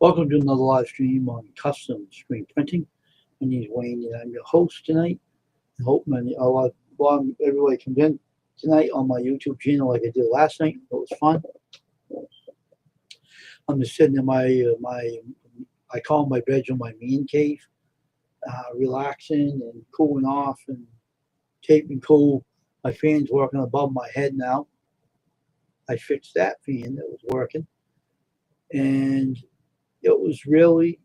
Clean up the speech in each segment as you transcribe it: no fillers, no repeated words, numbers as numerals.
Welcome to another live stream on custom screen printing. My name is Wayne and I'm your host tonight. I hope everybody comes in tonight on my YouTube channel like I did last night. It was fun. I'm just sitting in I call my bedroom my man cave, relaxing and cooling off and taping cool. My fan's working above my head now. I fixed that fan that was working, and it was really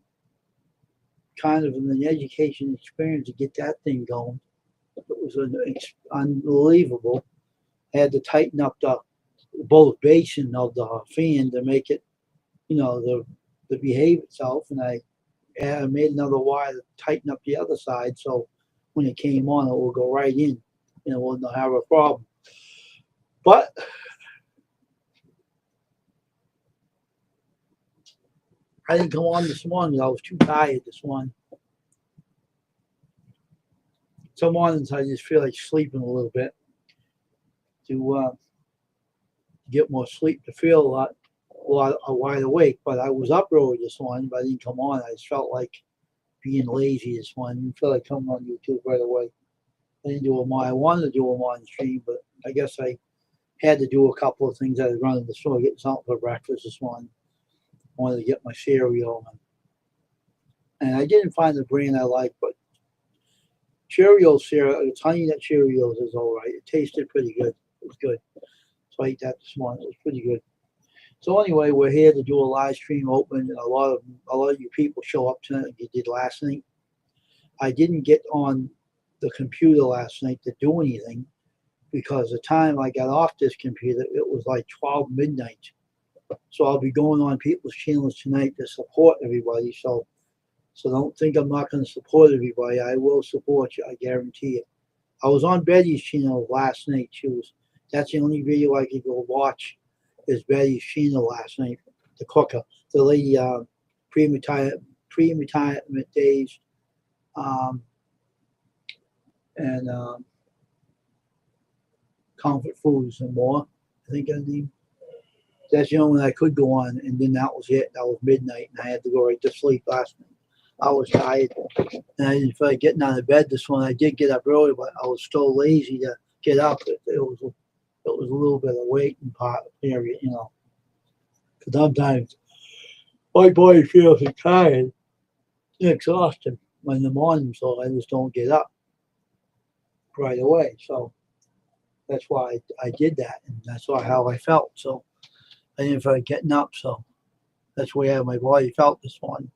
kind of an education experience to get that thing going. It was unbelievable. I had to tighten up both basin of the fan to make it, to behave itself, and I made another wire to tighten up the other side so when it came on it would go right in and it wouldn't have a problem. But I didn't come on this morning because I was too tired this morning. Some mornings I just feel like sleeping a little bit to get more sleep, to feel a lot wide awake. But I was up early this morning, but I didn't come on. I just felt like being lazy this morning. I didn't feel like coming on YouTube right away. I didn't do them all. I wanted to do them on stream, but I guess I had to do a couple of things. I was running to the store getting something for breakfast this morning. I wanted to get my cereal, and I didn't find the brand I like, but Cheerios cereal, it's Honey Nut Cheerios is all right. It tasted pretty good. It was good. So I ate that this morning. It was pretty good. So anyway, we're here to do a live stream open. A lot of you people show up tonight like you did last night. I didn't get on the computer last night to do anything because the time I got off this computer, it was like 12 midnight. So I'll be going on people's channels tonight to support everybody. So don't think I'm not going to support everybody. I will support you. I guarantee it. I was on Betty's channel last night. That's the only video I could go watch is Betty's channel last night. The cooker, the lady, pre-retirement days, and comfort foods and more. I think her name. That's the only one I could go on, and then that was it. That was midnight, and I had to go right to sleep last night. I was tired, and I didn't feel like getting out of bed this one. I did get up early, but I was so lazy to get up. It was a little bit of waiting part period, because sometimes my body feels tired and exhausted in the morning, so I just don't get up right away. So that's why I did that, and that's how I felt. So I didn't feel like getting up, so that's the way my body felt this morning.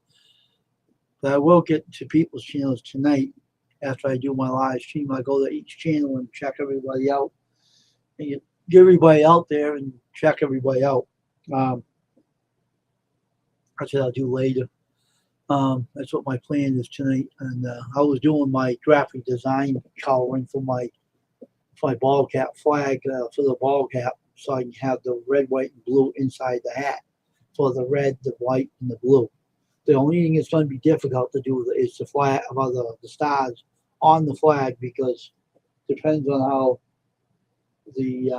But I will get to people's channels tonight after I do my live stream. I go to each channel and check everybody out. And get everybody out there and check everybody out. That's what I'll do later. That's what my plan is tonight. And I was doing my graphic design coloring for my ball cap flag for the ball cap, so I can have the red, white, and blue inside the hat for the red, the white, and the blue. The only thing that's going to be difficult to do is the flag about the stars on the flag, because it depends on how the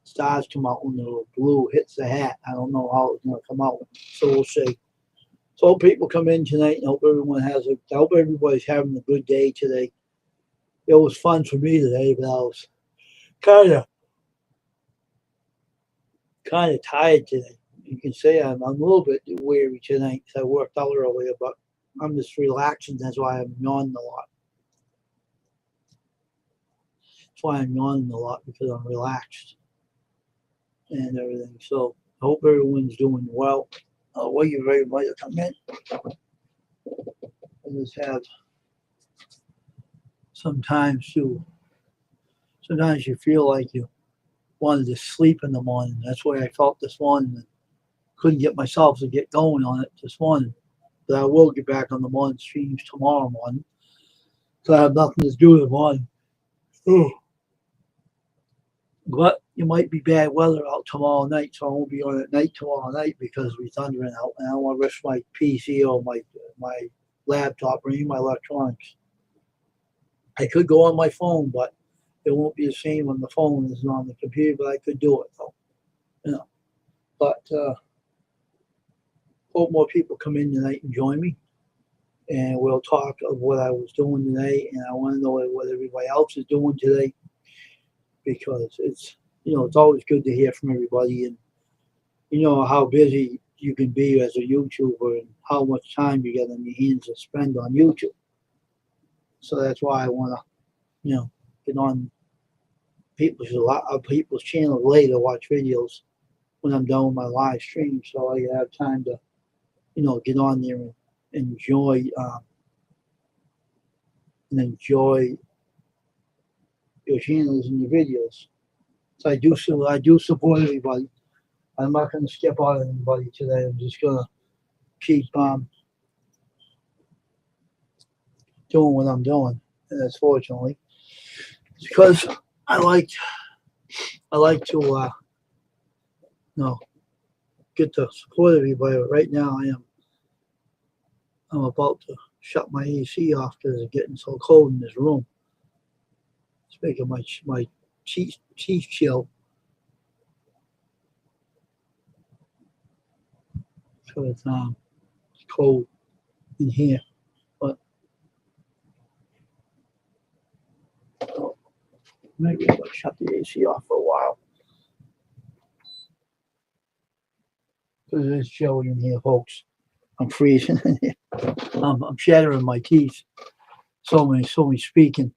stars come out when the blue hits the hat. I don't know how it's going to come out, so we'll see. So hope people come in tonight, and hope everybody's having a good day today. It was fun for me today, but I was kind of tired today. You can say I'm a little bit weary tonight because I worked out earlier, but I'm just relaxing. That's why I'm yawning a lot. That's why I'm yawning a lot, because I'm relaxed and everything. So I hope everyone's doing well. I'll wait for everybody to come in. I just have sometimes you feel like you wanted to sleep in the morning. That's why I felt this morning. Couldn't get myself to get going on it this morning. But I will get back on the morning streams tomorrow morning. So I have nothing to do in the morning. But it might be bad weather out tomorrow night, so I won't be on at night tomorrow night because it'll be thundering out. And I don't want to risk my PC or my laptop or any of my electronics. I could go on my phone, but it won't be the same on the phone as on the computer, but I could do it though. But hope hope more people come in tonight and join me, and we'll talk of what I was doing today, and I want to know what everybody else is doing today, because it's it's always good to hear from everybody, and how busy you can be as a YouTuber and how much time you get on your hands to spend on YouTube. So that's why I want to get on people's channels later, watch videos when I'm done with my live stream, so I have time to get on there and enjoy your channels and your videos. So I do support everybody. I'm not going to skip out on anybody today. I'm just going to keep doing what I'm doing, and that's fortunately because I like to get to support everybody. But right now I'm about to shut my AC off because it's getting so cold in this room. It's making my teeth chill. So it's cold in here. But maybe I'll shut the AC off for a while. Because it is chilly in here, folks. I'm freezing in here. I'm shattering my teeth. So many speaking.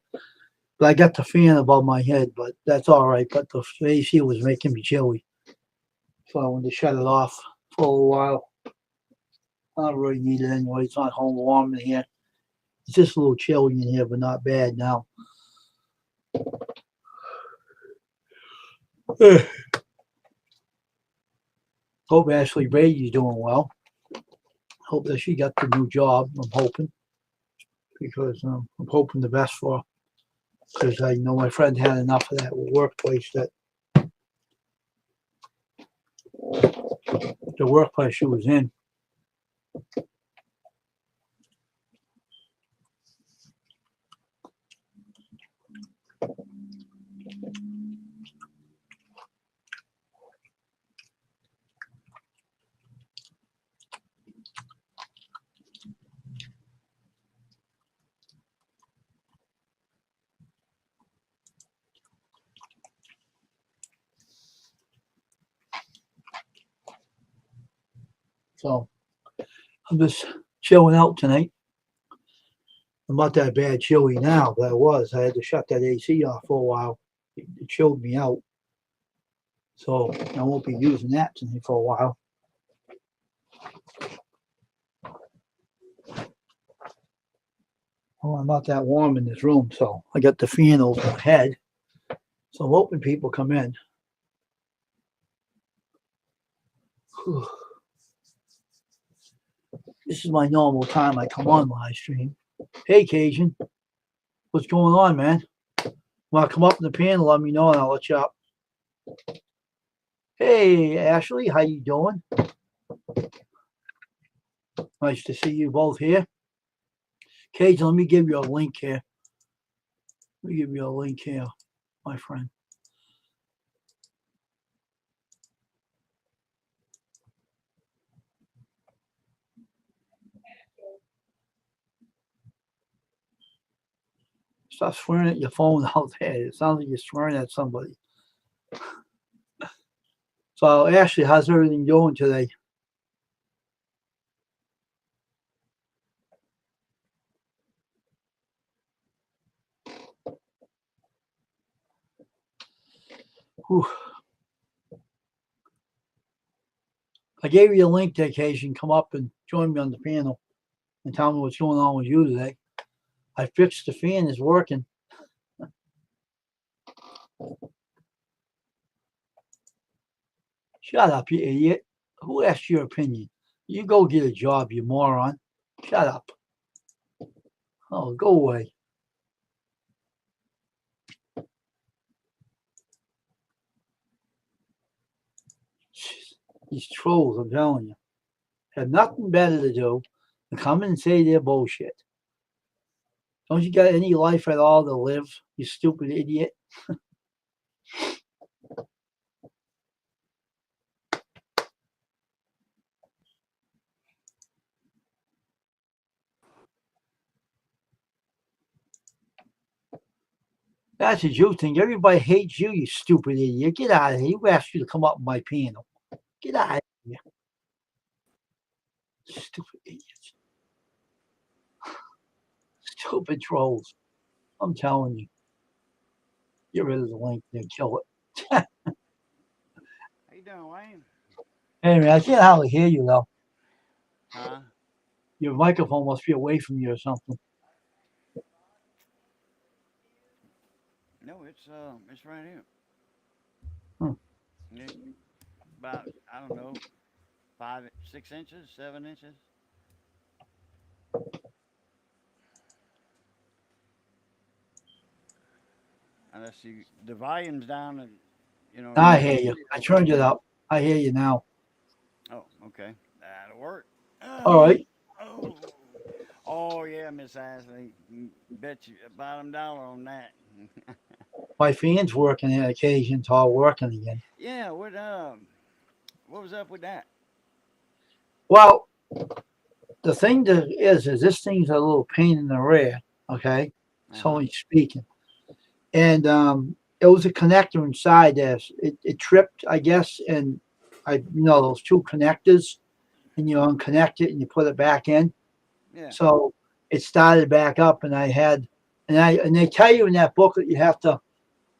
But I got the fan above my head, but that's all right. But the AC was making me chilly. So I wanted to shut it off for a while. I don't really need it anyway. It's not home warm in here. It's just a little chilly in here, but not bad now. Hope Ashley Brady's doing well. Hope that she got the new job. I'm hoping. Because I'm hoping the best for her. Because I know my friend had enough of that workplace she was in. So I'm just chilling out tonight. I'm not that bad chilly now, but I had to shut that AC off for a while. It chilled me out. So I won't be using that tonight for a while. Well, I'm not that warm in this room, so I got the fan over my head. So I'm hoping people come in. Whew. This is my normal time I come on live stream. Hey, Cajun. What's going on, man? Want to come up in the panel, let me know, and I'll let you up. Hey, Ashley, how you doing? Nice to see you both here. Cajun, let me give you a link here. My friend. Stop swearing at your phone out there. It sounds like you're swearing at somebody. So, Ashley, how's everything going today? Whew. I gave you a link to occasion. Come up and join me on the panel and tell me what's going on with you today. I fixed the fan. It's working. Shut up, you idiot. Who asked your opinion? You go get a job, you moron. Shut up. Oh, go away. These trolls, I'm telling you, have nothing better to do than come and say their bullshit. Don't you got any life at all to live, you stupid idiot? That's a you thing. Everybody hates you, you stupid idiot. Get out of here. Who asked you to come up on my panel? Get out of here. Stupid idiots. Stupid trolls. I'm telling you. Get rid of the link and kill it. How you doing, Wayne? Hey, man, I can't hardly hear you, though. Huh? Your microphone must be away from you or something. No, it's right here. Hmm. It, about I don't know, 5, 6 inches, 7 inches. Unless you the volume's down and I your hear you. I stereo. turned it up. I hear you now. Oh, okay, that'll work. All right. Oh, oh yeah, Miss Ashley. Bet you a bottom dollar on that. My fan's working on occasion, it's all working again. Yeah, what was up with that? Well, the thing that is this thing's a little pain in the rear, okay? Uh It's huh. only speaking. And it was a connector inside this. It tripped, I guess, and those two connectors, and you unconnect it and you put it back in. Yeah. So it started back up, and and they tell you in that booklet you have to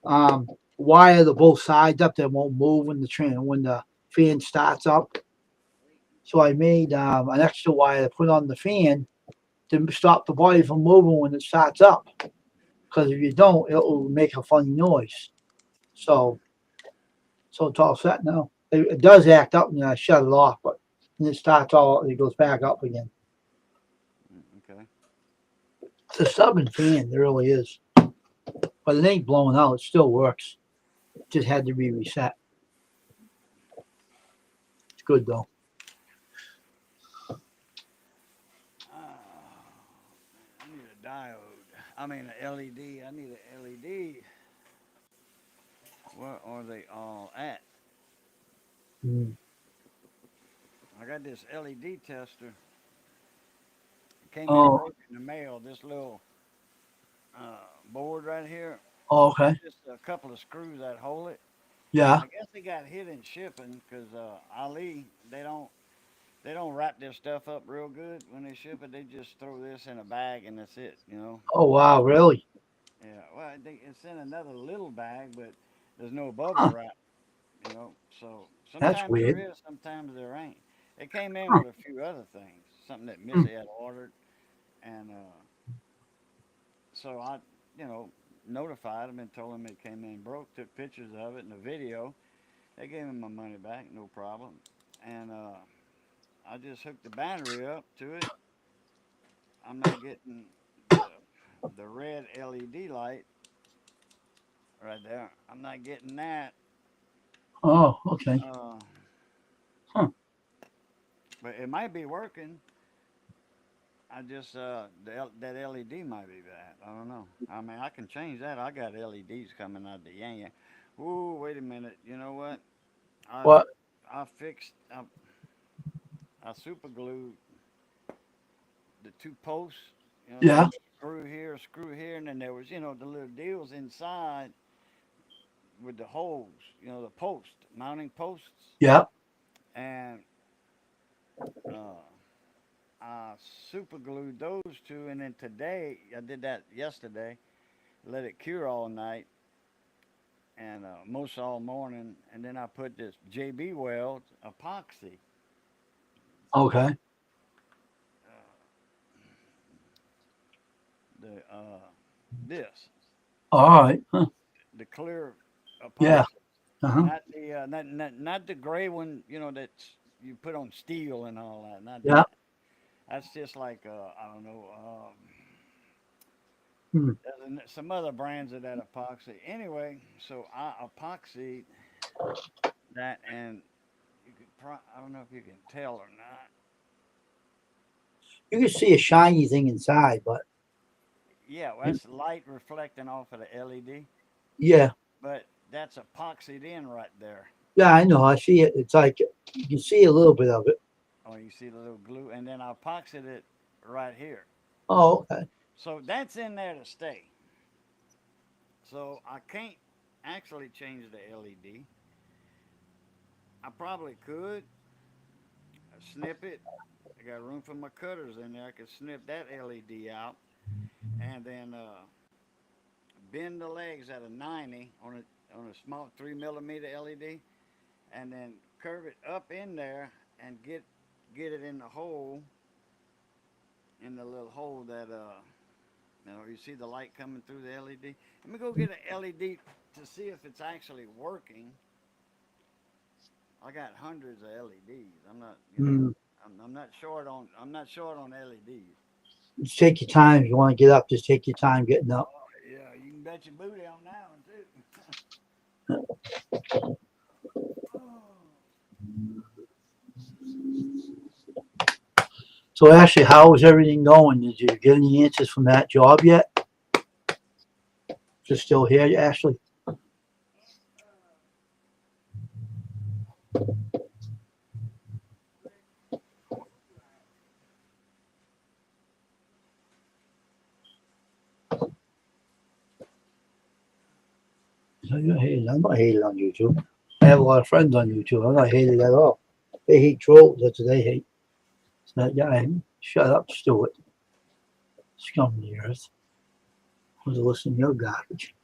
um, wire the both sides up. They won't move when the fan starts up. So I made an extra wire to put on the fan to stop the body from moving when it starts up. Because if you don't, it'll make a funny noise. So so it's all set now. It does act up and I shut it off, but when it starts it goes back up again. Okay. It's a stubborn fan, it really is. But it ain't blowing out, it still works. It just had to be reset. It's good though. Oh, I need a diode. I mean, a LED. I need a LED. Where are they all at? Mm. I got this LED tester. It came in Oh, broke in the mail. This little board right here. oh, okay. Just a couple of screws that hold it. Yeah. I guess they got hit in shipping because Ali they don't wrap their stuff up real good when they ship it. They just throw this in a bag and that's it. Oh wow, really? Yeah. Well, it's in another little bag, but there's no bubble Huh. wrap. So That's sometimes there weird. is, sometimes there ain't. It came in Huh. with a few other things, something that Hmm. Missy had ordered, and so I, you know, notified them and told them it came in broke. Took pictures of it and a video. They gave me my money back, no problem. And I just hooked the battery up to it. I'm not getting the red LED light right there. I'm not getting that. Oh, okay. Uh, Huh. but it might be working. I just that LED might be bad. I don't know. I mean, I can change that. I got LEDs coming out the yang yang. Ooh, wait a minute. You know what? I What? I fixed. I super glued the two posts. There Yeah. was a screw here, and then there was the little deals inside with the holes. The mounting posts, Yeah. and uh, I super glued those two. And then today, I did that yesterday. Let it cure all night and most all morning, and then I put this JB Weld epoxy. Okay. Uh, the this All right. Huh. the clear Yeah. epoxy, Uh-huh. not the gray one. That's you put on steel and all that. Not Yeah. that. That's just like I don't know. Hmm. There's some other brands of that epoxy. Anyway, so I epoxied that, and I don't know if you can tell or not. You can see a shiny thing inside, but Yeah, well, that's light reflecting off of the LED, yeah. but that's epoxied in right there. Yeah, I know. I see it. It's like you can see a little bit of it. Oh, you see the little glue, and then I epoxied it right here. Oh, okay. So that's in there to stay. So I can't actually change the LED. I probably could snip it. I got room for my cutters in there. I could snip that LED out and then bend the legs at a 90 on a small 3 millimeter LED, and then curve it up in there and get it in the hole, in the little hole that you see the light coming through the LED. Let me go get an LED to see if it's actually working. I got hundreds of LEDs. I'm not, Mm, I'm not short on LEDs. just take your time. If you want to get up, just take your time getting up. Oh yeah, you can bet your booty on that one too. So, Ashley, how is everything going? Did you get any answers from that job yet? Just still here, Ashley? I'm not hated on YouTube. I have a lot of friends on YouTube. I'm not hated at all. They hate trolls. That's what they hate. It's not, yeah, shut up, Stuart. Scum of the earth. Who's listening to your garbage?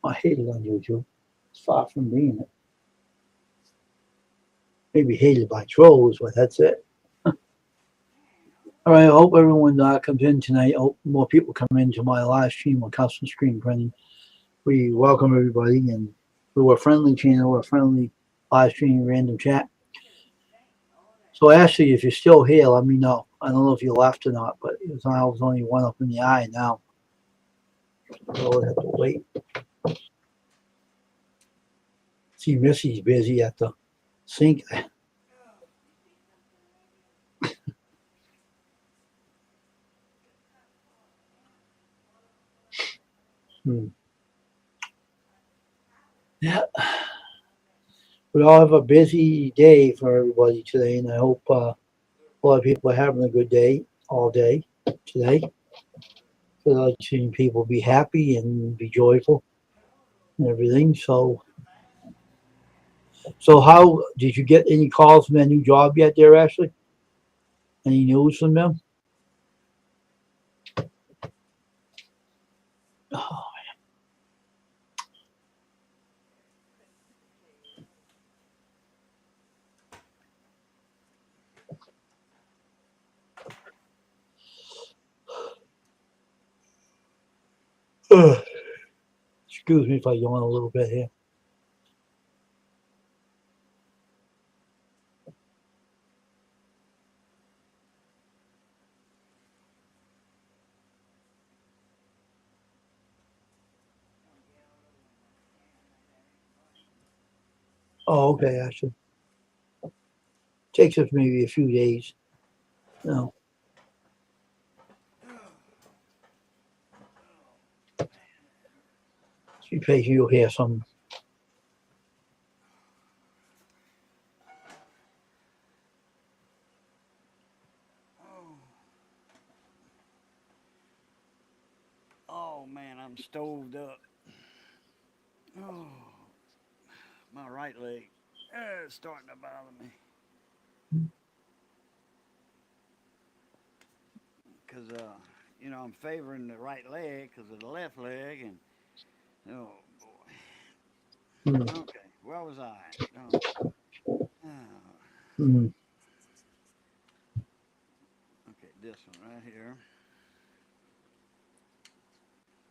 I hate it on YouTube. It's far from being it. Maybe hated by trolls, but that's it. All right, I hope everyone comes in tonight. I hope more people come into my live stream on custom screen printing. We welcome everybody, and we're a friendly channel, we're a friendly live stream random chat. So Ashley, if you're still here, let me know. I don't know if you left or not, but I was only one up in the eye now. I'll have to wait. See, Missy's busy at the sink. Yeah, we all have a busy day for everybody today, and I hope a lot of people are having a good day all day today. I like seeing people be happy and be joyful and everything. So how did you get any calls from that new job yet, there, Ashley? Any news from them? Oh, excuse me if I yawn a little bit here. Oh, okay, Ashley. Takes us maybe a few days. You know, be patient. You'll hear some. Oh man, I'm stoved up. Oh, my right leg, it's starting to bother me. Cause I'm favoring the right leg because of the left leg, and oh boy. Mm, Okay, where was I? Oh, oh, mm, okay, this one right here.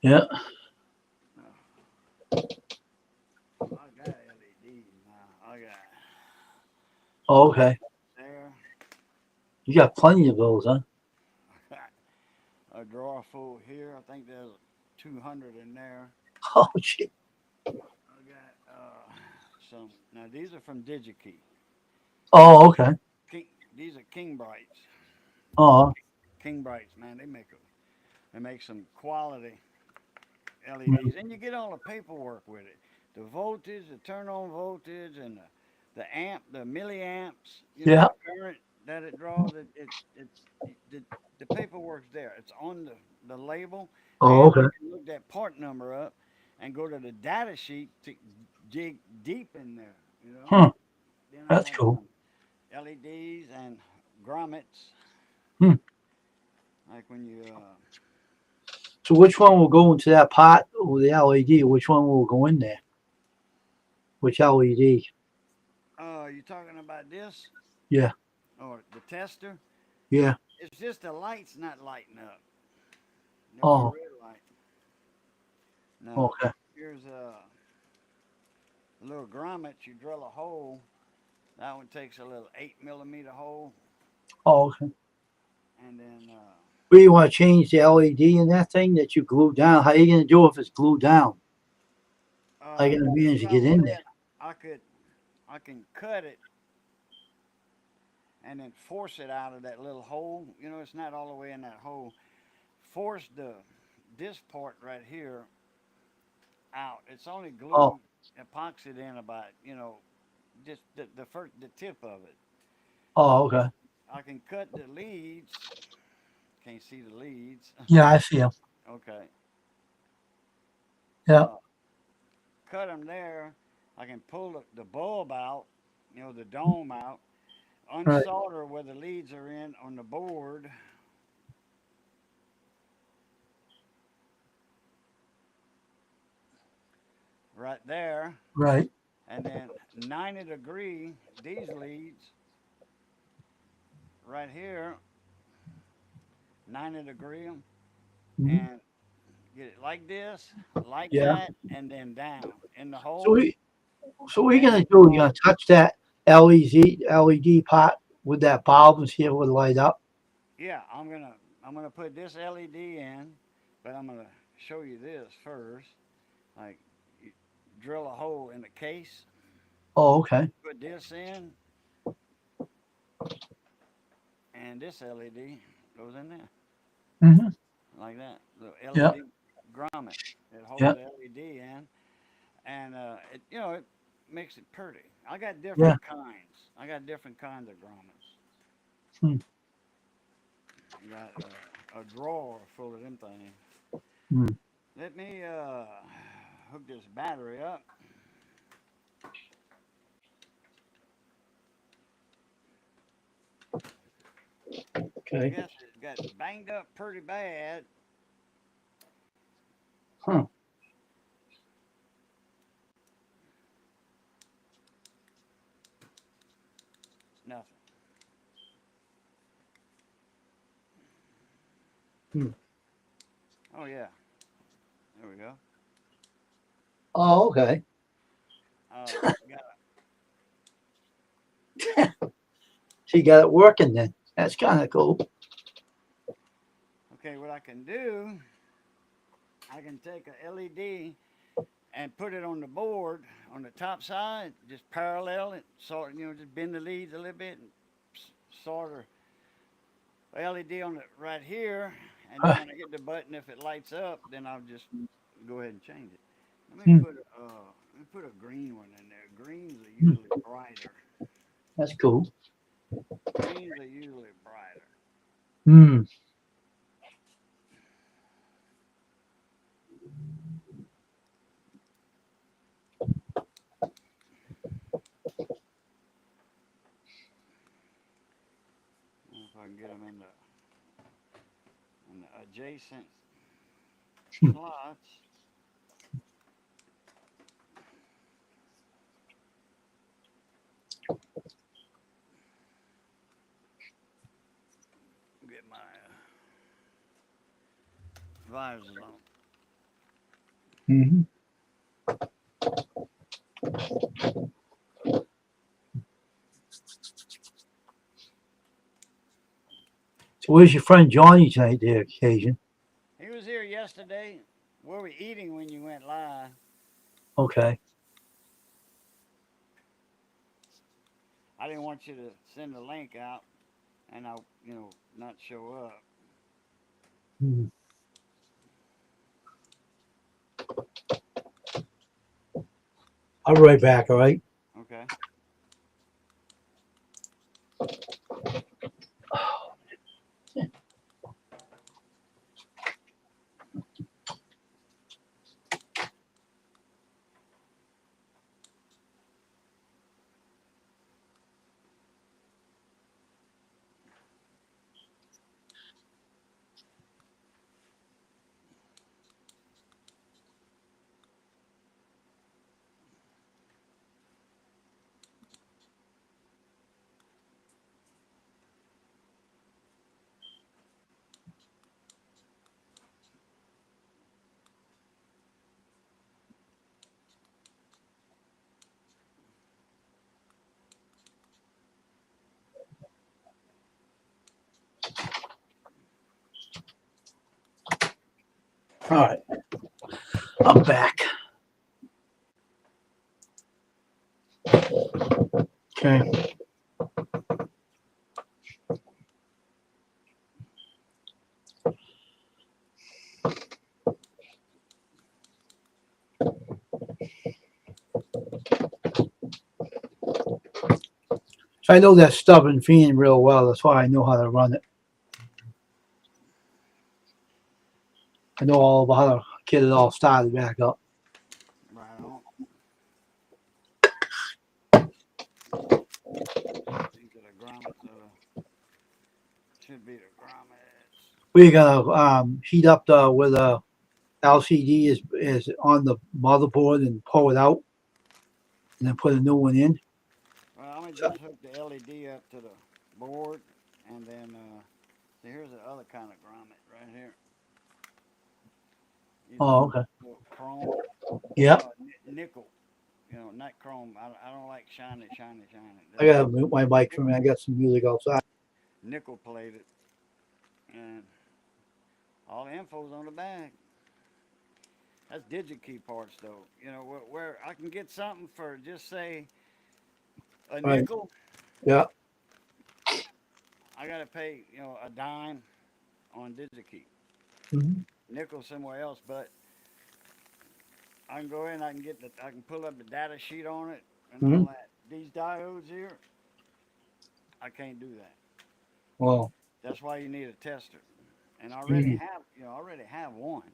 yeah. Oh, I got LEDs now. I got Oh, okay. there. You got plenty of those, huh? I got a drawer full here. I think there's 200 in there. Oh, shit. I got some. Now these are from DigiKey. Oh, okay. King, these are King Brights. Oh, King Brights, man, they make some quality LEDs, and you get all the paperwork with it. The voltage, the turn on voltage, and the amp, the milliamps. yeah. The current. that it draws, the paperwork's there. It's on the label, Oh, and okay. you can look that part number up and go to the data sheet to dig deep in there. You know. Huh. Then I That's got cool. LEDs and grommets, Hmm. like when you So which one will go into that pot with the LED? Which one will go in there? Which LED? you talking about this Yeah. or the tester? Yeah. It's just the light's not lighting up. No, a Oh, red light. No, okay. here's a little grommet. You drill a hole. That one takes a little 8 millimeter hole, Oh, okay. and then Where you want to change the LED in that thing that you glue down? How you gonna do if it's glued down? How you gonna manage to well, get I'm in there? saying I can cut it and then force it out of that little hole. You know, it's not all the way in that hole. Force this part right here out. It's only Oh, glued epoxied in about just the tip of it. oh, okay. I can cut the leads. Can't see the leads. Yeah, I see 'em. Okay. Yeah, Uh, cut them there. I can pull the bulb out, the dome out, right, unsolder where the leads are in on the board. Right there, right. and then 90-degree these leads right here, 90-degree them, Mhm. and get it like this, like Yeah. that, and then down in the So hole, we, so what are you and gonna do? You gonna touch that LED pot with that bulb and see if it would light up? yeah, I'm gonna put this LED in, but I'm gonna show you this first. Like, you drill a hole in the case, Oh, okay. put this in, and this LED goes in there Hmm. like that. The Yeah, LED grommet. It holds yeah, the LED in, and it makes it pretty. I got yeah. different kinds. I got different kinds of grommets. Hmm. I got a drawer full of them things. Hmm. Let me hook this battery up. I Okay. guess it got banged up pretty bad. Huh. Nothing. Hmm. Oh yeah, there we go. Oh, okay. Got So you got it working then. That's kind of cool. okay. What I can do, I can take a LED and put it on the board on the top side, just parallel it, just bend the leads a little bit and solder LED on it right here, and then Huh. when I get the button, if it lights up, then I'll just go ahead and change it. Let me Hmm. put a green one in there. Greens are Hmm. usually brighter. That's cool. Greens are usually brighter. Hmm. If I can get them in the adjacent Hmm. slots. Get my visors on. Hmm. So where's your friend Johnny tonight? The occasion. He was here yesterday. Where were we eating when you went live? Okay. I didn't want you to send a link out and not show up. Hmm. I'll be right back. All right. Okay. All right, I'm back. Okay. So I know that stubborn fiend real well. That's why I know how to run it. I know all about how to get it all started back up. Right on. These are the grommets. Should be the grommets. We're gonna heat up the where the LCD is on the motherboard and pull it out, and then put a new one in. Well, I'm gonna So, just hook the LED up to the board, and then see, here's the other kind of grommet right here. These are oh, okay. little chrome, Yeah, nickel. You know, not chrome. I don't like shiny, shiny, shiny. I gotta mute my mic for a minute. I got some music outside. Nickel plated, and all the info's on the back. That's DigiKey parts, though. You know, where I can get something for just say a Right. nickel, Yeah. I gotta pay a dime on DigiKey. Hmm. Nickel somewhere else, but I can go in, I can pull up the data sheet on it and Hmm. all that. These diodes here, I can't do that. Well. That's why you need a tester. And Mm. I already have one.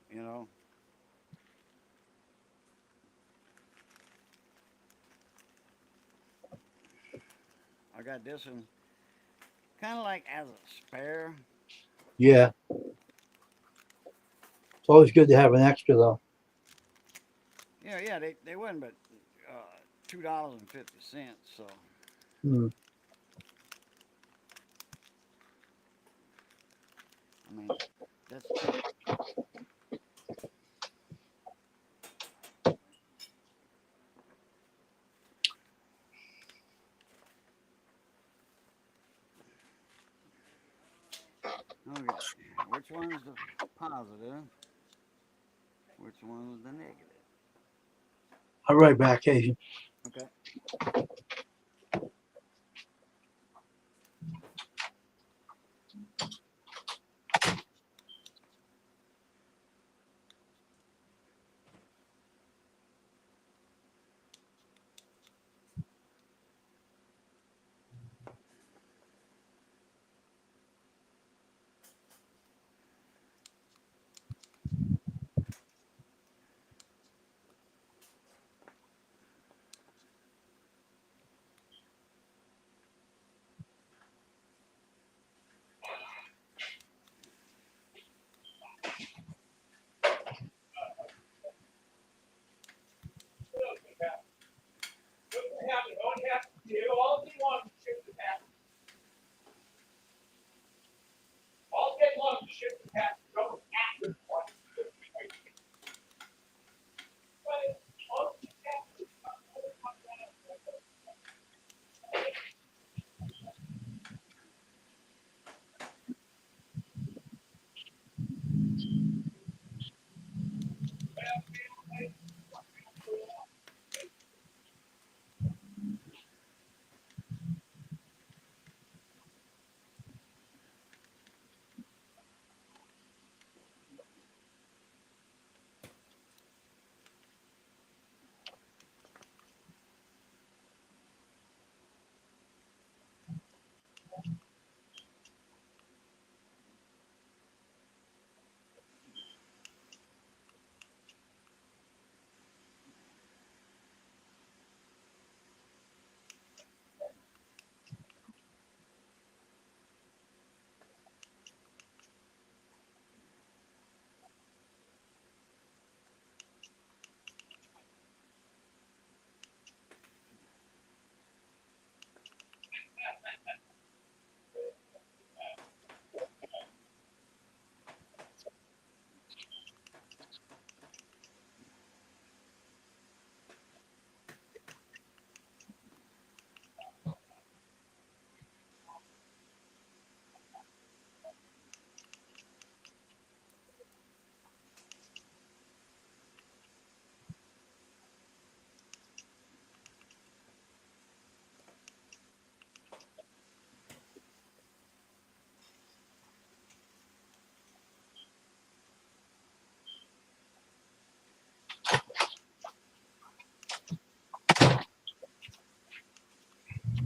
You know, I got this one kind of like as a spare. Yeah. It's always good to have an extra though. Yeah, they wasn't but $2.50. So Mm. I mean, that's cheap. Okay, which one's the positive? Which one's the negative? I'll be right back, Asian. Okay.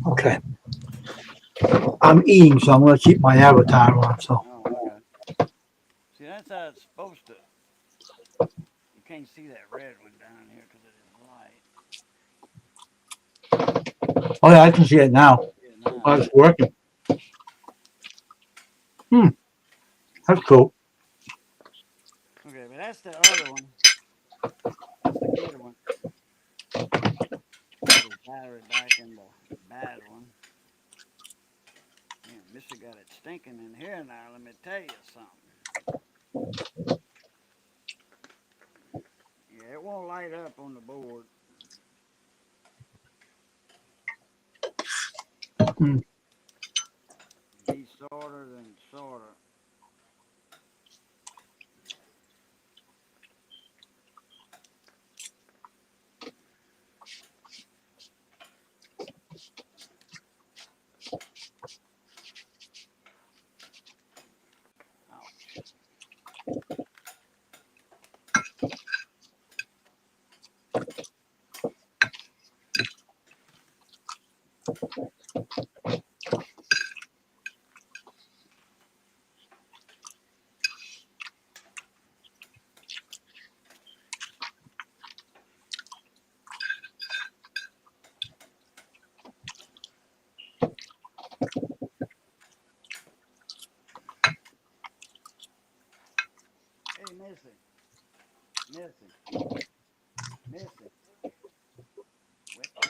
Okay. I'm eating, so I'm gonna keep my avatar on. So Oh, okay. See, that's how it's supposed to. You can't see that red one down here because of this light. oh yeah, I can see it now. Yeah, now. Oh, it's working. Hmm, that's cool. Okay, but that's the other one. That's the good one. Put his battery back in the bad one. Man, Mister got it stinking in here now. Let me tell you something. Yeah, it won't light up on the board. Hmm. Desoldered and soldered. Ouch. Hey, Missy. Missy. Missy. Wake up.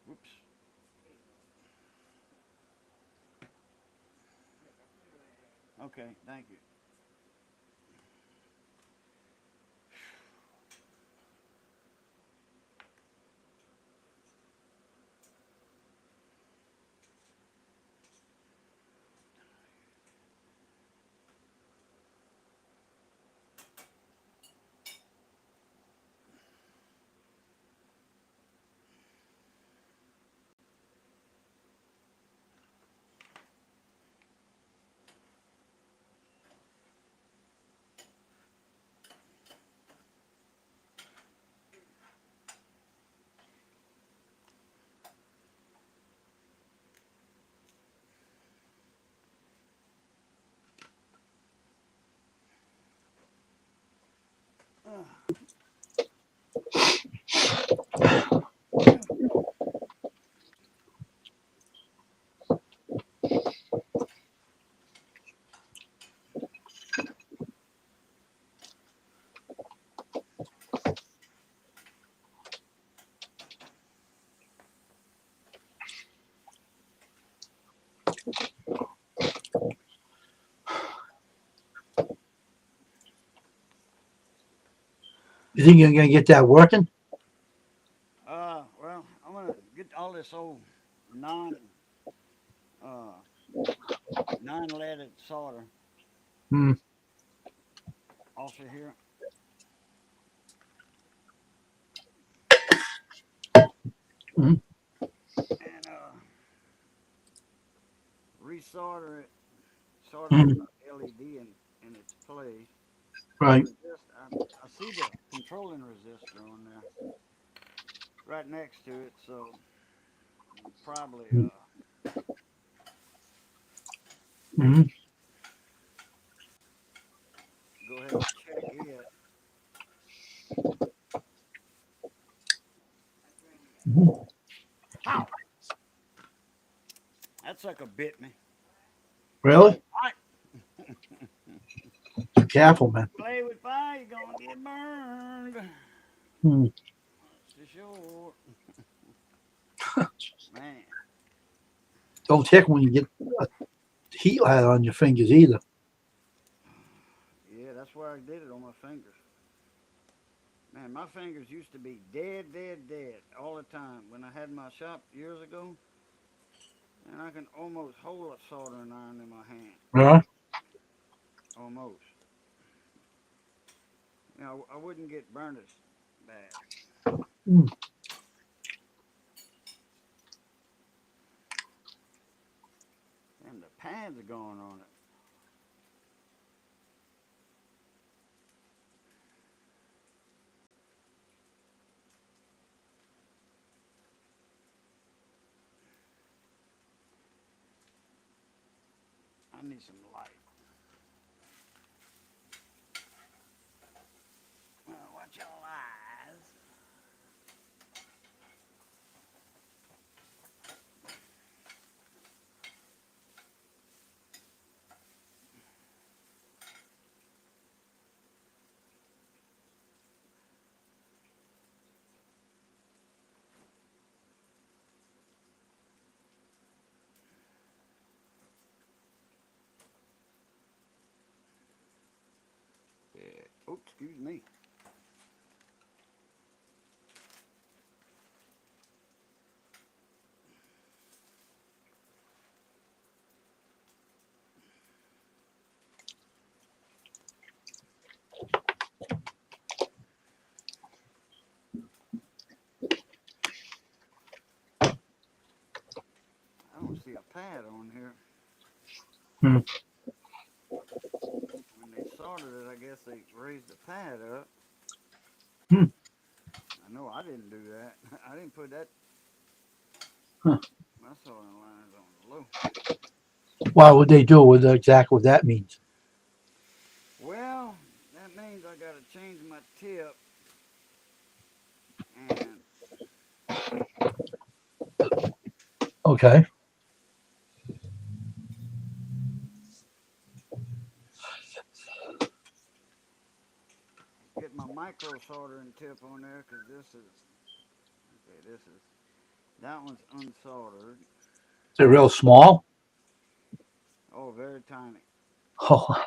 Whoops. Okay, thank you. You think you're gonna get that working? Well, I'm gonna get all this old non uh non-leaded solder Hmm. off of here Hmm. and resolder it, solder Hmm. the LED in its place. Right. I see the controlling resistor on there right next to it, so probably Hmm. go ahead and check it. How? That sucker bit me. Really? I Be careful, man. play with fire, you're gonna get burned. Hmm. That's for sure. Man, Don't tick when you get a heat light on your fingers either. yeah, that's why I did it on my fingers. Man, my fingers used to be dead, dead, dead all the time. When I had my shop years ago, and I can almost hold a soldering iron in my hand. Yeah. Almost. You know, I wouldn't get burned as bad. Mm. And the pads are going on it. I need some light. Well, watch your eyes. Yeah. Oops, excuse me. I don't see a pad on here. Hmm. When they soldered it, I guess they raised the pad up. Hmm. I know I didn't do that. I didn't put that. Huh. My soldering line's on the low. Why would they do with exactly what that means? Well, that means I gotta change my tip and Okay. get my micro soldering tip on there because this is okay. This is that one's unsoldered. They're real small. Oh, very tiny. Oh, wow.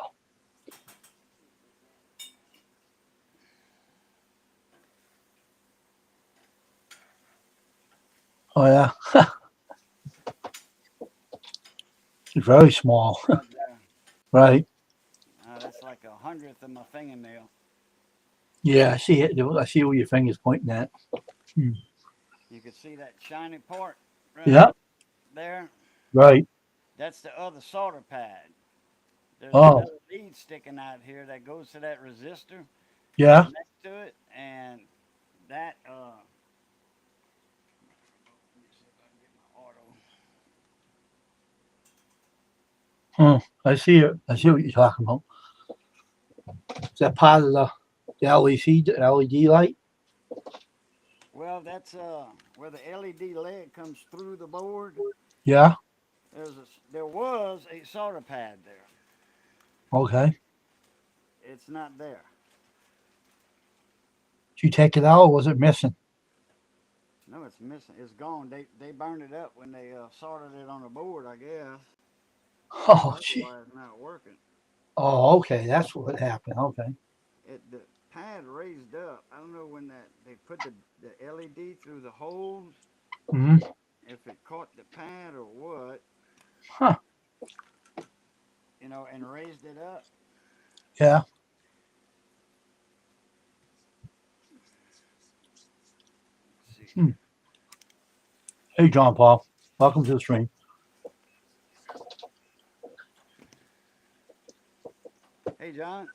Oh yeah. It's very small. Right there. Right. That's like a hundredth of my fingernail. Yeah, I see it. I see where your finger's pointing at. Hmm. You can see that shiny part right Yeah. there. Right. That's the other solder pad. There's Oh. another lead sticking out here that goes to that resistor Yeah. next to it, and that let me see if I can get my auto. Hmm. I see it. I see what you're talking about. Is that part of the LED light? Well, that's where the LED leg comes through the board. Yeah. There was a solder pad there. Okay. It's not there. Did you take it out or was it missing? No, it's missing. It's gone. They burned it up when they soldered it on the board, I guess. Oh, That's gee. why it's not working. Oh, okay. That's what happened. Okay. The pad raised up. I don't know when that they put the LED through the holes. Hmm. If it caught the pad or what, Huh. and raised it up. Yeah. Let's see. Hmm. Hey, John Paul. Welcome to the stream. Hey, John.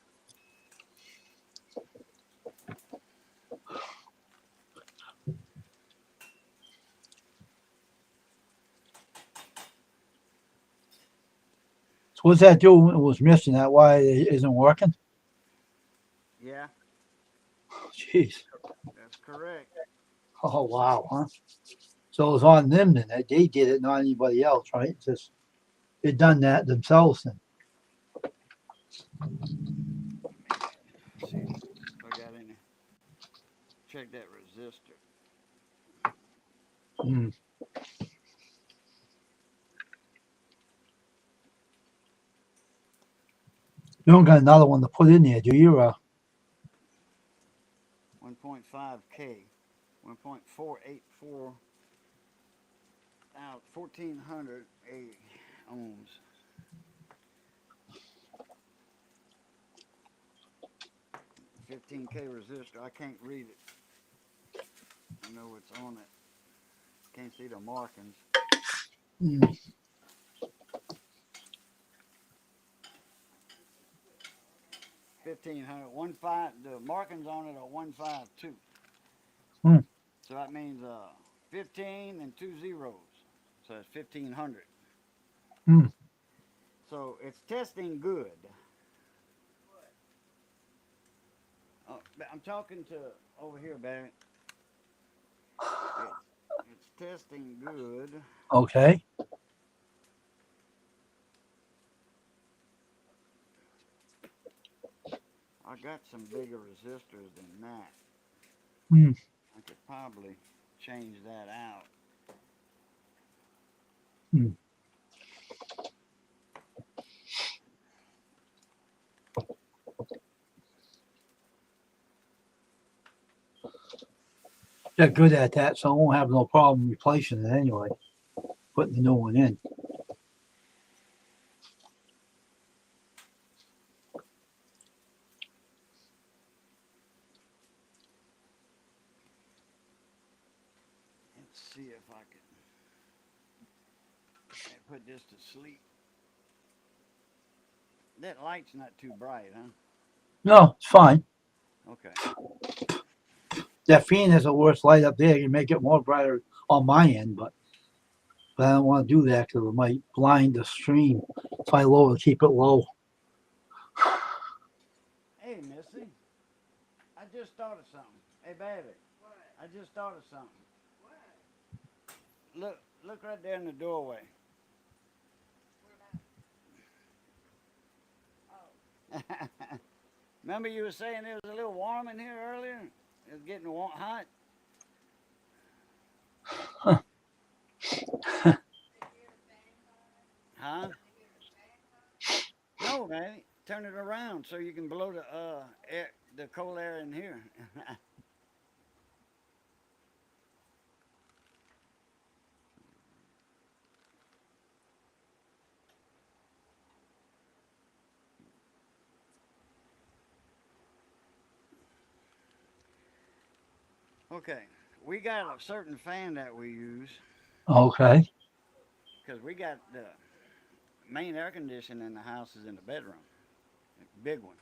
So what's that do when it was missing? That why it isn't working? Yeah, Jeez. that's correct. Oh, wow. Huh? So it was on them then. They did it, not anybody else, right? It's just they done that themselves then. See if I got any. Check that resistor. Hmm. You don't got another one to put in there, do you? 1.5K, 1.484 out, 1,400 ohms. 15K resistor. I can't read it. I know it's on it. Can't see the markings. Mm. 1,500. 1.5. The markings on it are 152. Hmm. So that means 15 and two zeros. So that's 1,500. Mm. So it's testing good. I'm talking to over here, Barry. It's testing good. Okay. I got some bigger resistors than that. Mm. I could probably change that out. Mm. They're good at that, so I won't have no problem replacing it anyway. Putting the new one in. Let's see if I can put this to sleep. That light's not too bright, huh? No, it's fine. Okay. That fan is the worst light up there. You make it more brighter on my end, but I don't want to do that because it might blind the stream. If I lower, keep it low. Hey, Missy. I just thought of something. Hey, baby. What? I just thought of something. What? Look right there in the doorway. Where about? Oh. Remember you were saying it was a little warm in here earlier? It was getting hot. Huh? No, man. Turn it around so you can blow the air, the cold air in here. Okay. We got a certain fan that we use Okay. because we got the main air conditioning in the house is in the bedroom, a big one.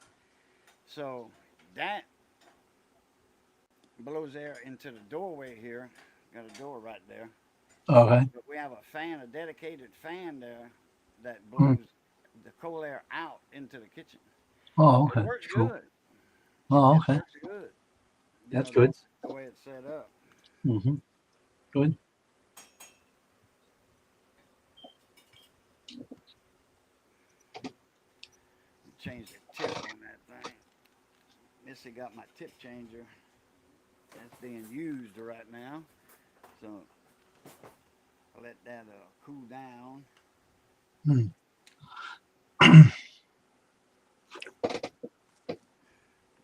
So that blows air into the doorway here. Got a door right there. Okay. But we have a fan, a dedicated fan there that Mm. blows the cold air out into the kitchen. Oh, It okay. works Cool. good. Oh, It okay. works good. You That's know, good. that's the way it's set up. Hmm. Good. Change the tip on that thing. Missy got my tip changer. That's being used right now. So I'll let that cool down. Mm. There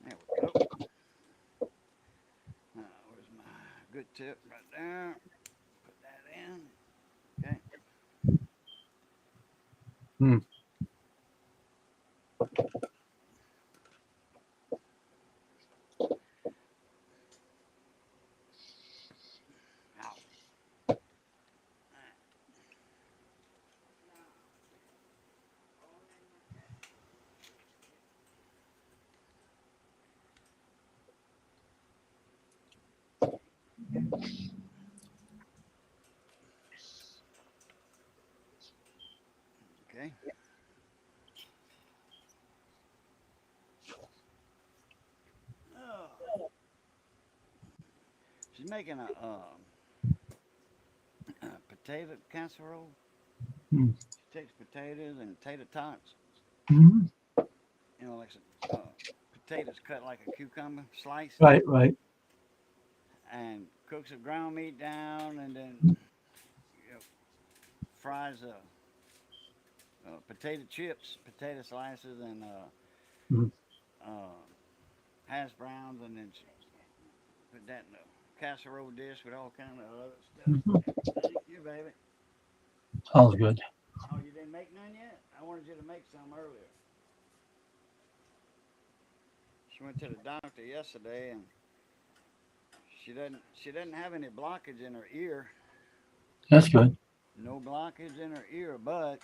we go. Where's my good tip? Right there. Put that in. Okay. Mm. Ow. Okay. Oh. She's making a potato casserole. Mm. She takes potatoes and tater tots, Mm. you know, like some potatoes cut like a cucumber, sliced, Right. Right. and cooks the ground meat down, and then you know, fries potato chips, potato slices, and Mhm. hash browns, and then she put that in a casserole dish with all kind of other stuff. Mhm. Thank you, baby. Sounds good. Oh, you didn't make none yet? I wanted you to make some earlier. She went to the doctor yesterday, and she doesn't have any blockage in her ear. That's good. No blockage in her ear, but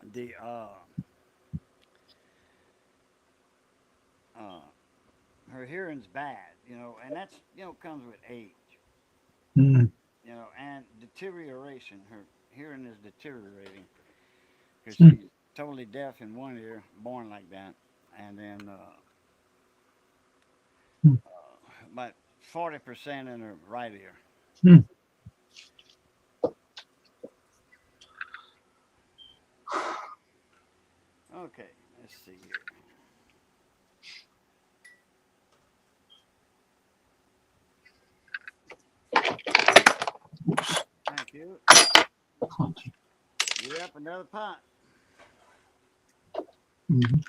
the uh her hearing's bad, and that's comes with age, Mm. and deterioration. Her hearing is deteriorating because Mm. she's totally deaf in one ear, born like that, and then Mm. about 40% in her right ear. Mm. Okay, let's see here. Thank you. Yep, another pot. Mhm.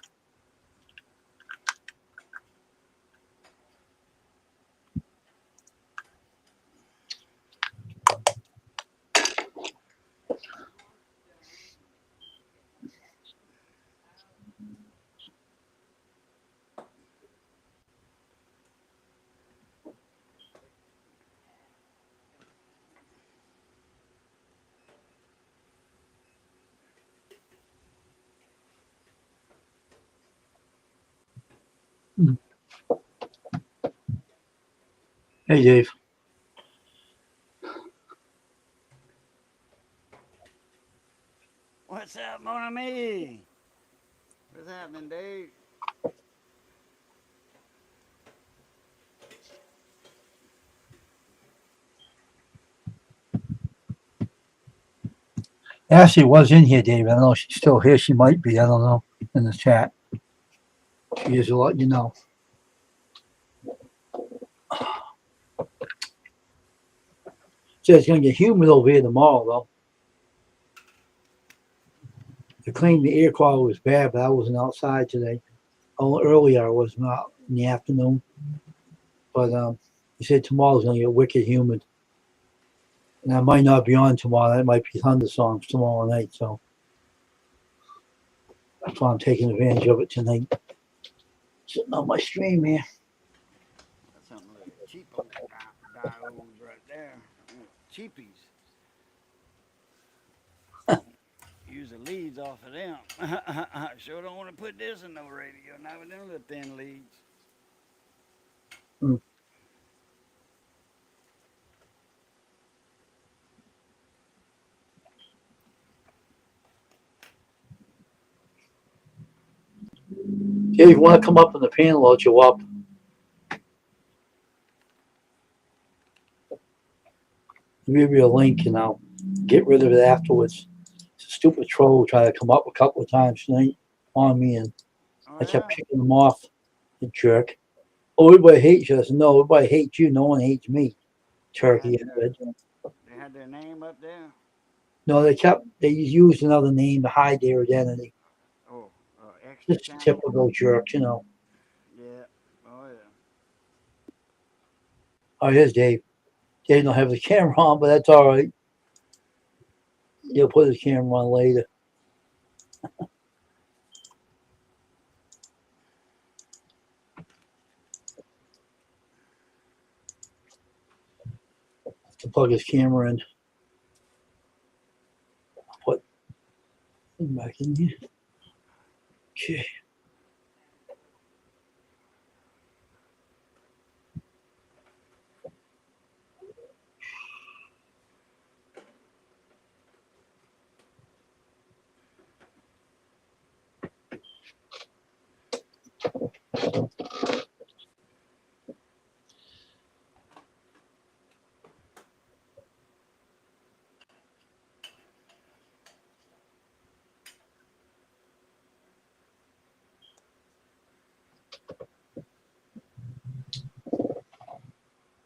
Mm. Hey, Dave. What's up, mon ami? What's happening, Dave? Ashley was in here, Dave. I don't know if she's still here. She might be. I don't know. In the chat. She is a lot, you know. So it's going to get humid over here tomorrow, though. They claimed the air quality was bad, but I wasn't outside today. Oh, earlier I was not in the afternoon. But he said tomorrow's going to get wicked humid. And I might not be on tomorrow. That might be thunderstorms tomorrow night. So that's why I'm taking advantage of it tonight. Sitting on my stream here. That's something like cheapo diodes right there. Cheapies. Use the leads off of them. Sure don't want to put this in no radio, not with them little thin leads. Mm. If you want to come up on the panel, I'll let you up. I'll give you a link and I'll get rid of it afterwards. It's a stupid troll tried to come up a couple of times tonight on me, and Oh I kept yeah. picking them off. The jerk. Oh, everybody hates you. I said, no, everybody hates you. No one hates me. They had Turkey. I their said. they had their name up there. No, they used another name to hide their identity. Oh, extra Just a channel. typical jerk, you know. Yeah. Oh yeah. Oh, here's Dave. Dave don't have the camera on, but that's all right. He'll put his camera on later. To plug his camera in. Put him back in here. Okay.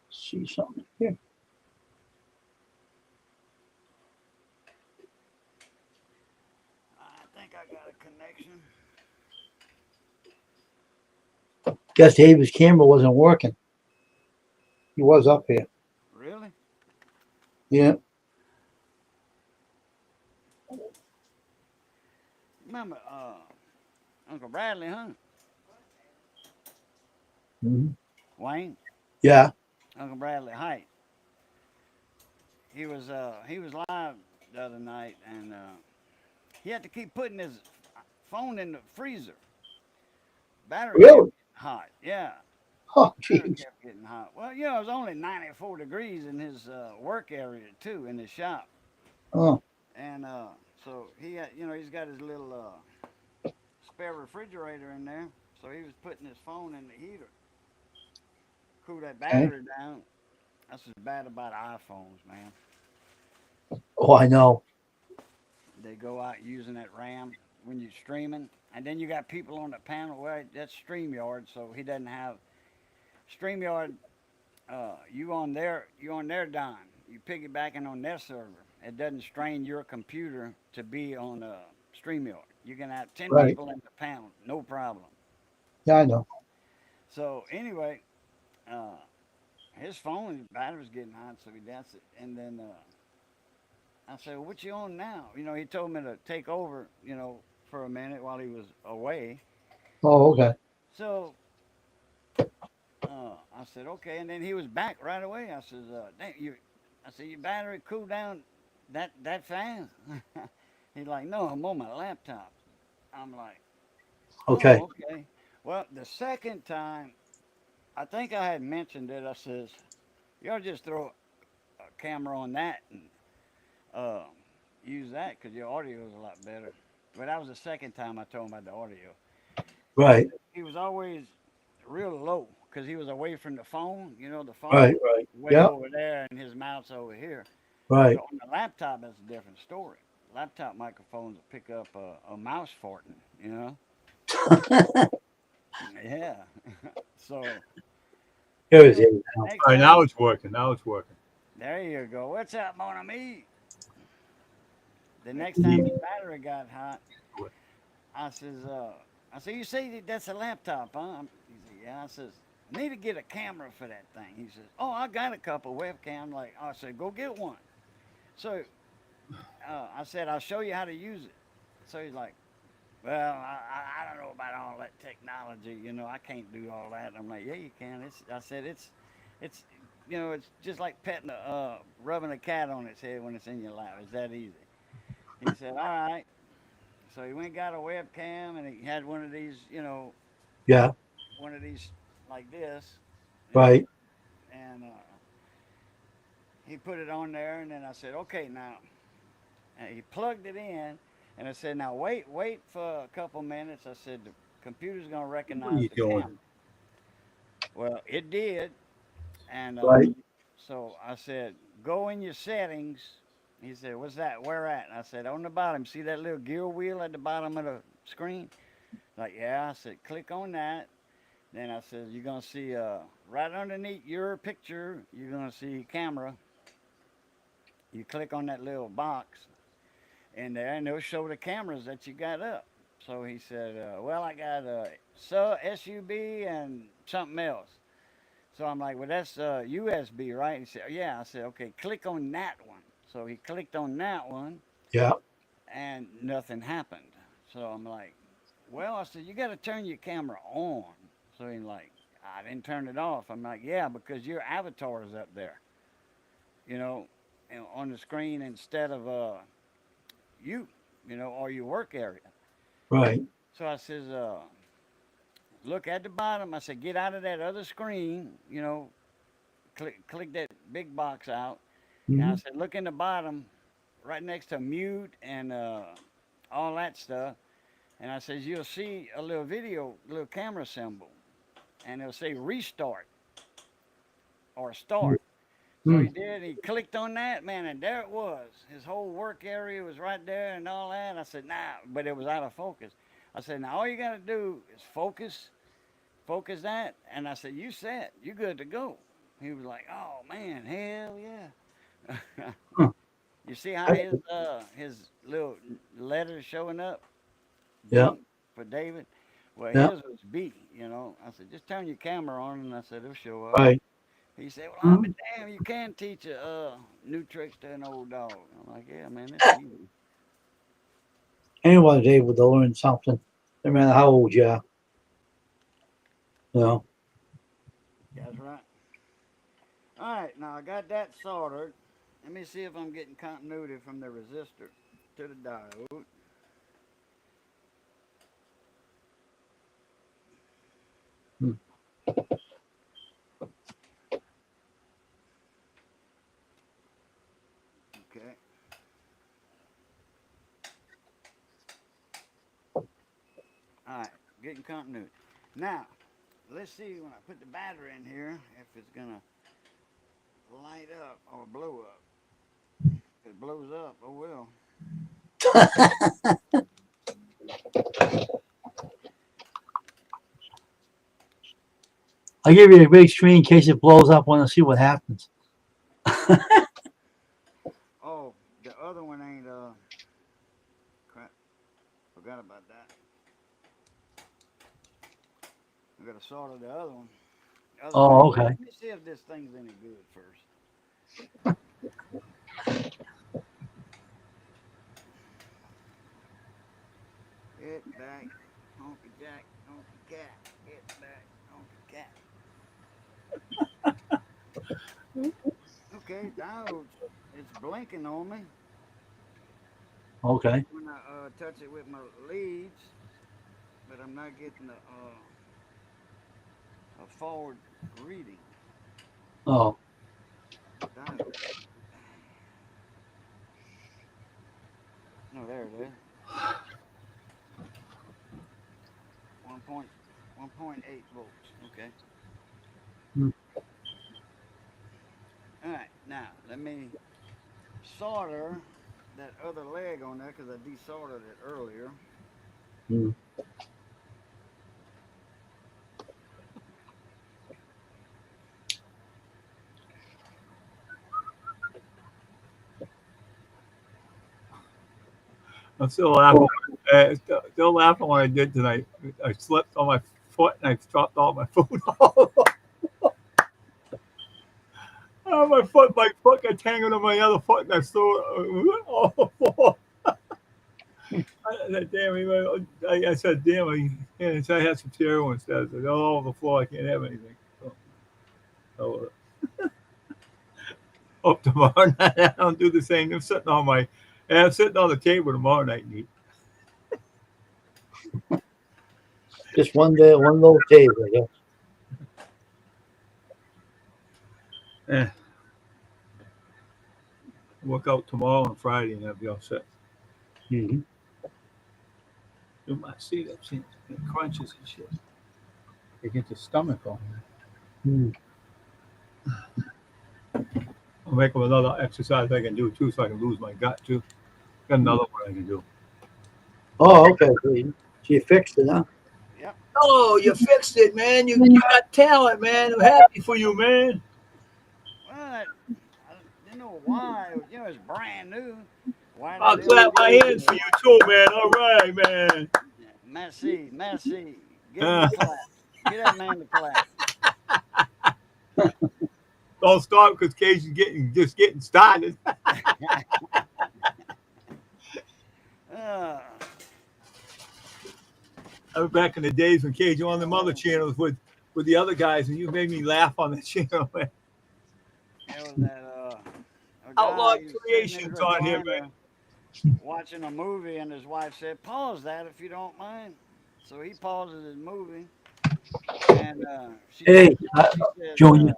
See something here. I think I got a connection. Guess David's camera wasn't working. He was up here. Really? Yeah. Remember, Uncle Bradley, huh? Hmm. Wayne, Yeah. Uncle Bradley Height. He was live the other night, and he had to keep putting his phone in the freezer. Battery kept Really? getting hot. Yeah, Oh, battery jeez. kept getting hot. Well, it was only 94 degrees in his work area too, in his shop, Oh, and so he's got his little spare refrigerator in there. So he was putting his phone in the heater, cool that okay. battery down. That's what's bad about iPhones, man. Oh, I know. They go out using that RAM when you're streaming, and then you got people on the panel. Well, that's StreamYard, so he doesn't have StreamYard. You on their dime. You piggybacking on their server. It doesn't strain your computer to be on StreamYard. You can have 10 Right. people in the panel, no problem. Yeah, I know. So anyway, uh, his phone his battery's getting hot, so he does it. And then I said, well, "What you on now?" He told me to take over, for a minute while he was away. Oh, okay. So I said, "Okay," and then he was back right away. I said, "Damn, I said, "Your battery cooled down that fast?" He's like, "No, I'm on my laptop." I'm like, Okay. "Oh, okay." Well, the second time, I think I had mentioned it. I says, "You ought to just throw a camera on that and uh, use that because your audio is a lot better." But that was the second time I told him about the audio. Right. He was always real low because he was away from the phone. The Right. phone Right. way Yep. over there and his mouth's over here. So Right. on the laptop, that's a different story. Laptop microphones will pick up a mouse farting. You know? Yeah. So Here it anyway, is the now. next All right, time, now it's working. Now it's working. there you go. What's up, mon ami? The next time his battery got hot, I says, you say that's a laptop, huh? He said, yeah. I says, I need to get a camera for that thing. He says, oh, I got a couple webcam. Like, I said, go get one. So I said, I'll show you how to use it. So he's like, well, I don't know about all that technology. I can't do all that. I'm like, yeah, you can. I said, it's, it's just like rubbing a cat on its head when it's in your lap. It's that easy. He said, all right. So he went and got a webcam and he had Yeah. one of these like this, you know, Right. and he put it on there. And then I said, okay, now, and he plugged it in. And I said, now wait for a couple minutes. I said, the computer's going to What are recognize you the doing? camera. Well, it did. And Right. so I said, go in your settings. He said, what's that? Where at? And I said, on the bottom. See that little gear wheel at the bottom of the screen? Like, yeah. I said, click on that. Then I said, you're going to see right underneath your picture, you're going to see camera. You click on that little box in there, and it'll show the cameras that you got up. So he said, well, I got a SUB and something else. So I'm like, well, that's USB, right? He said, yeah. I said, okay, click on that one. So he clicked on that one, Yeah. and nothing happened. So I'm like, well, I said, you got to turn your camera on. So he's like, I didn't turn it off. I'm like, yeah, because your avatar is up there, you know, on the screen instead of you, or your work area. Right. So I says, look at the bottom. I said, get out of that other screen, click that big box out. And I Hmm. said, look in the bottom, right next to mute and all that stuff. And I says, you'll see a little camera symbol, and it'll say restart or start. So Hmm. he did. He clicked on that, man, and there it was. His whole work area was right there and all that. I said, nah, but it was out of focus. I said, now all you got to do is focus that. And I said, you set, you good to go. He was like, oh man, hell yeah. Huh. You see how I, his little letters showing up, yeah. D for David. Well, Yeah. his was B, you know. I said, just turn your camera on, and I said, it'll show up. Right. He said, well, I'll be Mhm. damn, you can teach a new tricks to an old dog. I'm like, yeah, man, it's easy. Anyone's able to learn something, no matter how old you are. You know. That's right. All right, now I got that soldered. Let me see if I'm getting continuity from the resistor to the diode. Hmm. Okay. All right, getting continuity. Now, let's see when I put the battery in here if it's gonna light up or blow up. If it blows up, oh well. I'll give you a big screen in case it blows up. Want to see what happens. Oh, the other one ain't crap. Forgot about that. I gotta solder the other one. The other Oh, thing. okay. Let me see if this thing's any good first. Get back, honky jack, honky cat. Get back, honky cat. Okay, diode. It's blinking on me Okay. when I touch it with my leads, but I'm not getting a forward reading. Oh, Diode. No, there it is. 1.1.8 volts. Okay. hmm. All right. Now let me solder that other leg on there because I desoldered it earlier. Hmm. I'm still laughing. Still laughing what I did tonight. I slipped on my foot and I dropped all my food. Oh, my foot got tangled on my other foot, and I saw it on the floor. I said, "Damn!" I said, "Damn!" I had some cereal instead. I said, "All over the floor. I can't have anything." So hope tomorrow night I don't do the same. I'm sitting on the table tomorrow night and eat. Just one day, one little table. I guess. Eh, work out tomorrow and Friday, and I'll be all set. Mm-hmm. Do my seat up, see, it crunches and shit. It gets the stomach on. Hmm. I'll make up another exercise I can do too, so I can lose my gut too. Got another one I can do. Oh, okay. So you fixed it, huh? Yep. Oh, you fixed it, man. You got talent, man. I'm happy for you, man. Well, I didn't know why. You know, it's brand new. Why did I'll the clap old my lady? hands for you too, man. All right, man. Merci, merci. Give him Uh, a clap. Get that man to clap. don't start because Cage is getting started. Uh, I was back in the days when Cage on the other well, channels with the other guys, and you made me laugh on that channel. Man. there was that a Outlaw guy he was sitting in his Creations on here, man. recliner watching a movie, and his wife said, "Pause that if you don't mind." So he pauses his movie, and Hey, she says, Junior,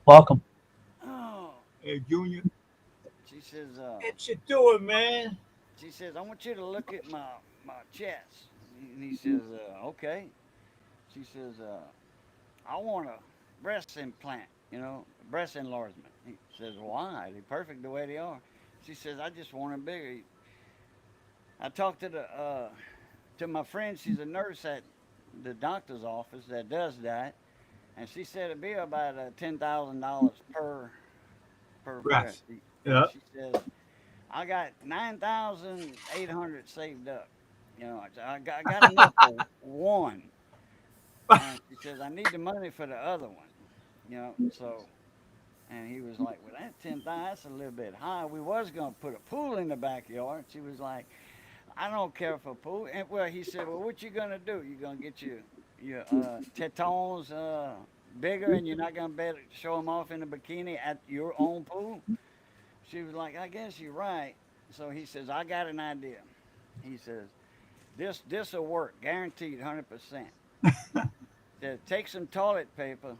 welcome. "Oh," Hey, Junior, she says, what you doing, man? "I want you to look at my chest." And he says, "Okay." She says, "I want a breast implant, you know, breast enlargement." He says, "Why? They're perfect the way they are." She says, "I just want them bigger." I talked to my friend. She's a nurse at the doctor's office that does that, and she said it'd be about $10,000 per breast. Breath. And Yeah. she says, "I got 9,800 saved up. You know, I got enough for one." And she says, I need the money for the other one. You know, so and he was like, well, that 10,000, that's a little bit high. We was gonna put a pool in the backyard. She was like, I don't care for pool. And well, he said, well, what you gonna do? You gonna get your tetons bigger, and you're not gonna be able to show them off in a bikini at your own pool? She was like, I guess you're right. So he says, I got an idea. He says, this'll work, guaranteed, 100%. Take some toilet paper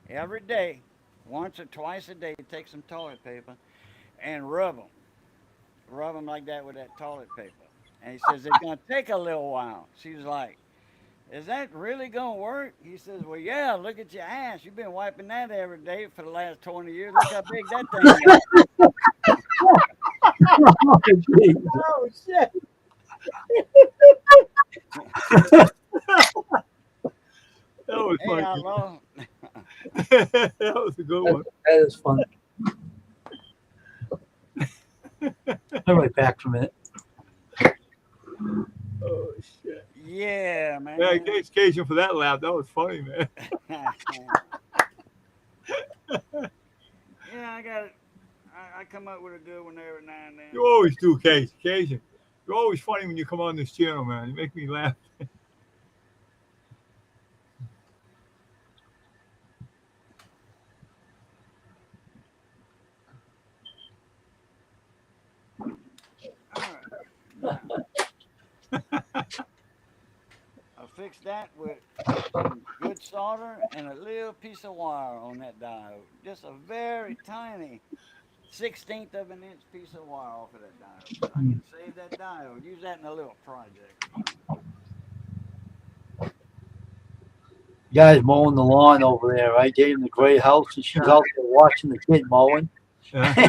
every day, once or twice a day. Take some toilet paper and rub them like that with that toilet paper. And he says it's gonna take a little while. She was like, "Is that really gonna work?" He says, "Well, yeah. Look at your ass. You've been wiping that every day for the last 20 years. Look how big that thing got." Oh, gee. Oh shit! That was Hey, funny. outlaw. That was a good one. That is fun. All right, back for a minute. Oh shit! Yeah, man. Yeah, thanks, Cajun, for that laugh. That was funny, man. Yeah, I got it. I come up with a good one every now and then. You always do, Cajun. You're always funny when you come on this channel, man. You make me laugh. All right. I fixed that with some good solder and a little piece of wire on that diode. Just a very tiny 1/16 of an inch piece of wire off of that diode. So I can save that diode. Use that in a little project. Guy's mowing the lawn over there, right? They're in the gray house, and she's out there watching the kid mowing, Yeah.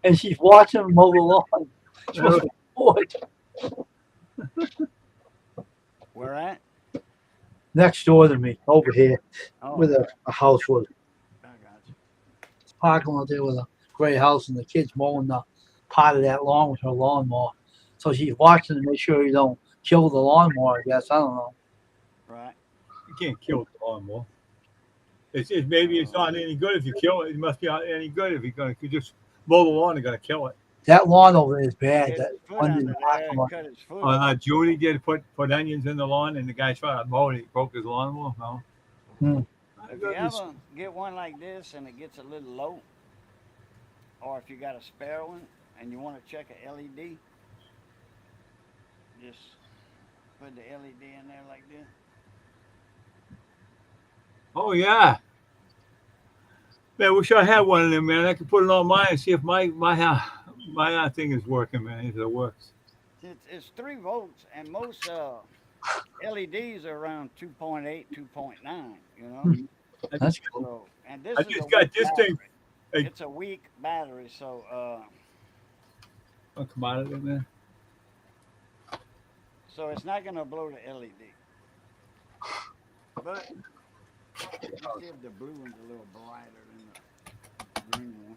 and she's watching him mow the lawn. She was bored. Where at? Next door to me, over here, Oh, with a house with I got you. parking lot there with a gray house, and the kid's mowing the part of that lawn with her lawnmower. So she's watching to make sure you don't kill the lawnmower. I guess I don't know. Right. You can't kill the lawnmower. Maybe it's not any good if you kill it. It must be not any good if you just mow the lawn and gonna kill it. That lawn over there is bad. Get That his foot one under in the there parking and lot. cut his foot Oh, off. Judy did put onions in the lawn, and the guy tried to mow it. He broke his lawnmower. No. Hmm. If you ever get one like this and it gets a little low, or if you got a spare one and you want to check a LED, just put the LED in there like this. Oh yeah. Man, wish I had one of them, man. I could put it on mine and see if my thing is working, man. If it works. It's 3 volts, and most LEDs are around 2.8, 2.9. You know, That's cool. so and this I is a just got weak this battery. thing. Hey. It's a weak battery, so I'll come out of it, man. so it's not gonna blow the LED. But let's see if the blue one's a little brighter than the green one.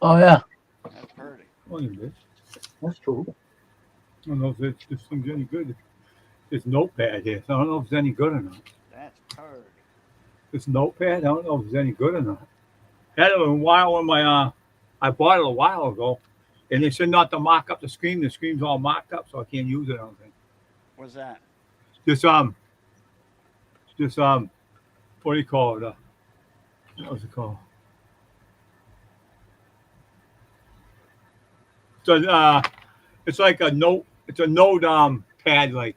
Oh yeah, That's pretty. Oh, you bitch. that's cool. I don't know if this thing's any good. This notepad here. So I don't know if it's any good or not. That's pretty. This notepad, I don't know if it's any good or not. Had it a while on my I bought it a while ago, and they said not to mark up the screen. The screen's all marked up, so I can't use it. I don't think. What's that? This what do you call it? What was it called? So it's like a note. It's a note pad. Like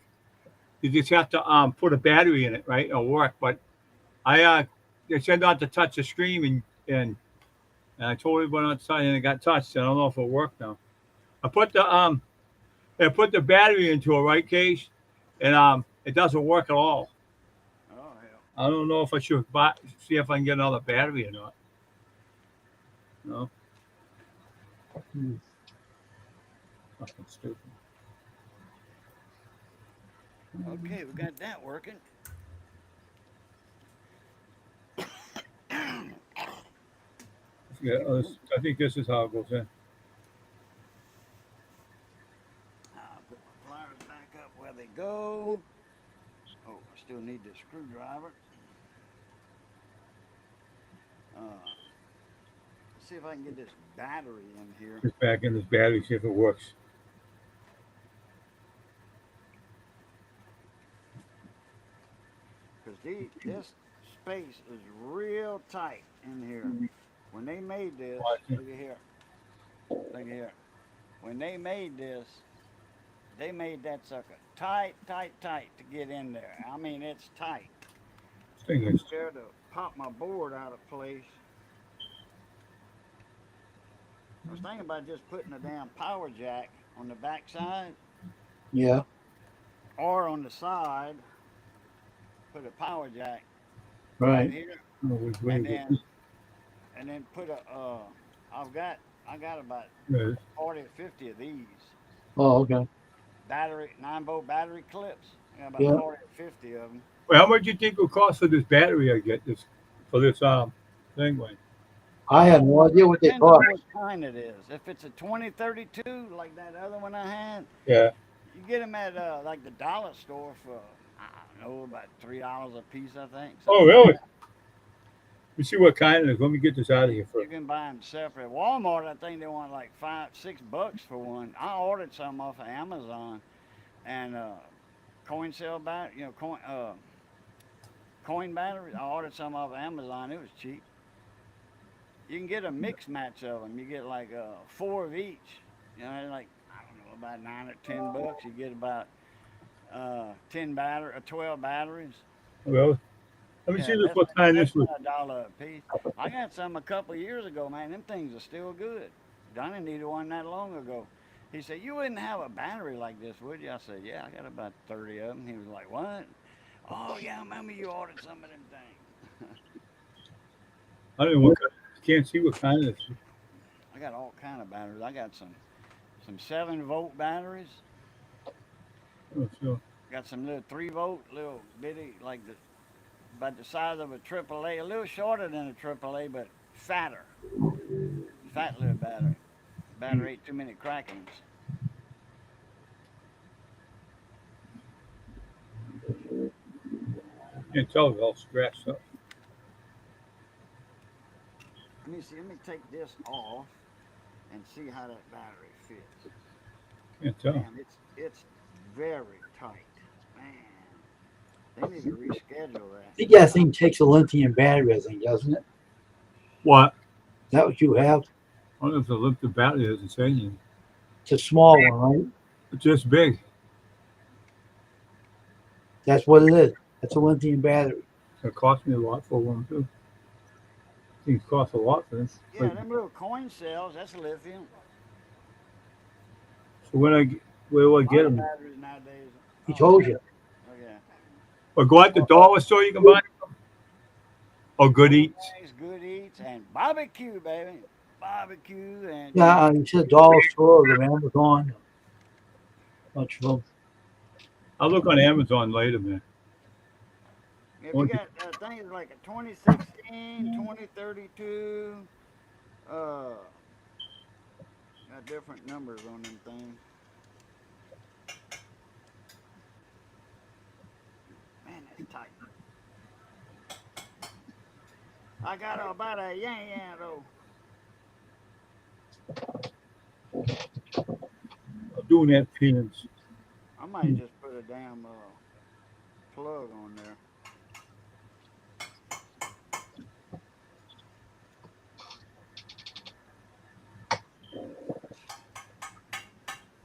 you just have to put a battery in it, right? It'll work. But they said not to touch the screen, and I told everyone outside, and it got touched. I don't know if it'll work now. I put the battery into it, right, Case, and it doesn't work at all. Oh hell. I don't know if I should see if I can get another battery or not. No. Hmm. Fucking stupid. Okay, we got that working. Yeah, I think this is how it goes in. go. Oh, I still need this screwdriver. Let's see if I can get this battery in here. Just back in this battery, see if it works. Because this space is real tight in here. When they made this, look at here. Look at here. When they made this, they made that sucker tight, tight, tight to get in there. I mean, it's tight. This thing I'm is, scared to pop my board out of place. I was thinking about just putting a damn power jack on the back side Yeah. or on the side. Put a power jack right Right. here, oh, which way and is it? then put a. I got about Yeah, 40 or 50 of these Oh, okay. battery 9-volt battery clips. I got about Yeah. 40 or 50 of them. Well, how much do you think it will cost for this battery I get this for this thing, Wayne? I have no idea what they Depends on cost. what kind it is. If it's a 2032 like that other one I had, Yeah. you get them at like the dollar store for I don't know about $3 a piece, I think. Oh, something like really? that. Let me see what kind it is. Let me get this out of here You first. can buy them separate. Walmart, I think they want like $5-6 for one. I ordered some off of Amazon and coin cell battery, coin batteries. I ordered some off of Amazon. It was cheap. You can get a mix match of them. You get like 4 of each. You know, like I don't know, about $9 or $10. You get about 12 batteries. Well, let me Yeah, see this. that's What kind that's this was? $1 a piece. I got some a couple of years ago, man. Them things are still good. Donnie needed one not long ago. He said, "You wouldn't have a battery like this, would you?" I said, "Yeah, I got about 30 of them." He was like, "What?" "Oh yeah, I remember you ordered some of them things." I don't know what kind. Can't see what kind this is. I got all kind of batteries. I got some 7-volt batteries. Oh, so Got some little 3-volt, little bitty, like about the size of a AAA, a little shorter than a AAA, but fatter. Fat little battery. Battery ain't too many crackings. can't tell. It's all scratched up. Let me see. Let me take this off and see how that battery fits. Can't tell. Man, it's very tight. Man, they need to reschedule I that. think that thing takes a lithium battery, I think, doesn't it? What? Is that what you have? I don't know if the lift the battery doesn't say anything. It's a small one, right? It's just big. That's what it is. That's a lithium battery. It cost me a lot for one too. Things cost a lot for this. Yeah, them little coin cells. That's lithium. So where will I A get lot of them? batteries nowadays. He told you. Oh yeah. Or go out the dollar store, you can buy them. Or Good Eats. Thanks, Good Eats, and barbecue, baby. Barbecue and Yeah, you said dollar store or Amazon. Bunch of them. I'll look on Amazon later, man. if you got things like a 2016, 2032, got different numbers on them things. Man, that's tight. I got about a yan though. I'm doing that pins. I might just put a damn plug on there. Let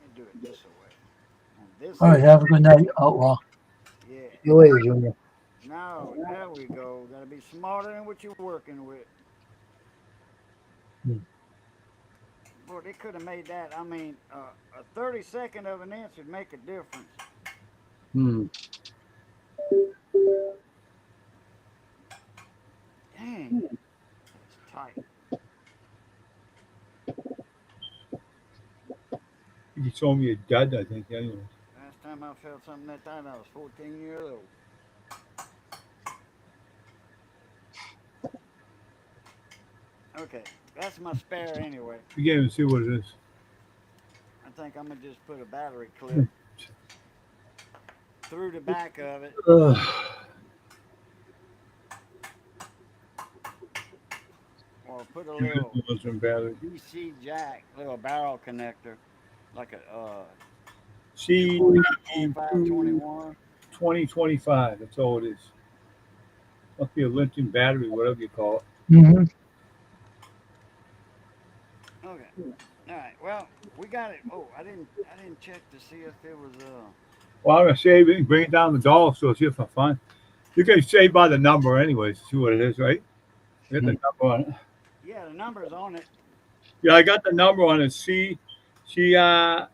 me do it this way. On this All right, side. have a good night, Outlaw. Yeah. See you later, Junior. Now, there we go. Gotta be smarter than what you're working with. Hmm. Boy, they could have made that. I mean, a 32nd of an inch would make a difference. Hmm. Dang, it's tight. You told me you're dead, I think, anyway. Last time I felt something like that, I was 14 years old. Okay, that's my spare anyway. You can't even see what it is. I think I'm gonna just put a battery clip. through the back of it. Or put a little Battery. DC jack, little barrel connector, like a C 0521. 2025. That's all it is. Must be a lithium battery, whatever you call it. Mm-hmm. Okay. All right. Well, we got it. Oh, I didn't check to see if it was Well, I'm gonna save it and bring it down to the dollar store, see if I find. You can save by the number anyways, see what it is, right? Get the number on it. yeah, the number's on it. Yeah, I got the number on it. C CR.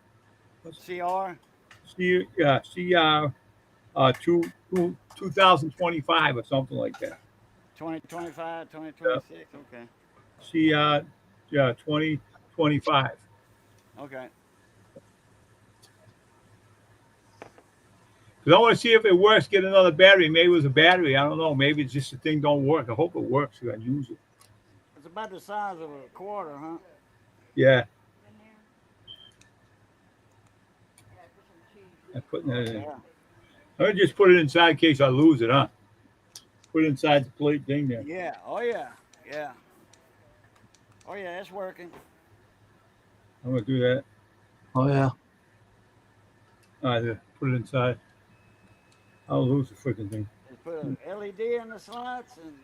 two 2025 or something like that. 2025, Yeah. 2026. Okay. Yeah, 2025. Okay. Because I want to see if it works. Get another battery. Maybe it was a battery. I don't know. Maybe it's just the thing don't work. I hope it works. So I use it. It's about the size of a quarter, huh? Yeah, I'm putting it in. Yeah. I'm gonna just put it inside in case I lose it, huh? Put it inside the plate thing there. Yeah. Oh yeah. Yeah. Oh yeah, it's working. I'm gonna do that. Oh yeah. Put it inside. I'll lose the freaking thing. Just put an LED in the slots and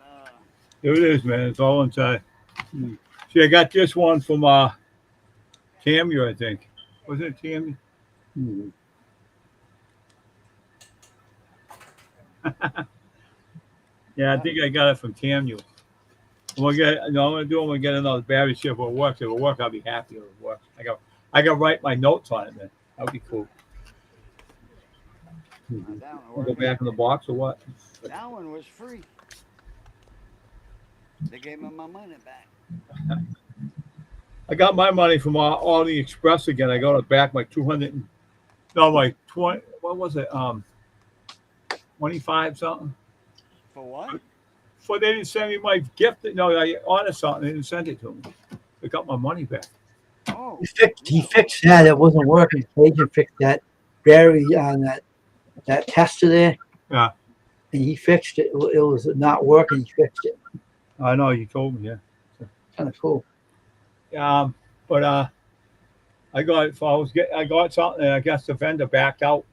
There it is, man. It's all inside. Hmm. See, I got this one from Tamu, I think. Was it Tamu? Hmm. Yeah, I think I got it from Tamu. I'm gonna get another battery, see if it works. If it works, I'll be happy if it works. I got write my notes on it, man. That'll be cool. that I'll one go working. back in the box or what? That one was free. They gave me my money back. I got my money from all the Express again. I got it back my 200. No, my 20. What was it? 25 something. For what? So they didn't send me my gift. No, I ordered something. They didn't send it to me. They got my money back. Oh. He fixed that. It wasn't working. Agent fixed that battery on that tester there. Yeah. And he fixed it. It was not working. He fixed it. I know you told me. Yeah. Kind of cool. But I got if I was I got something. And I guess the vendor backed out.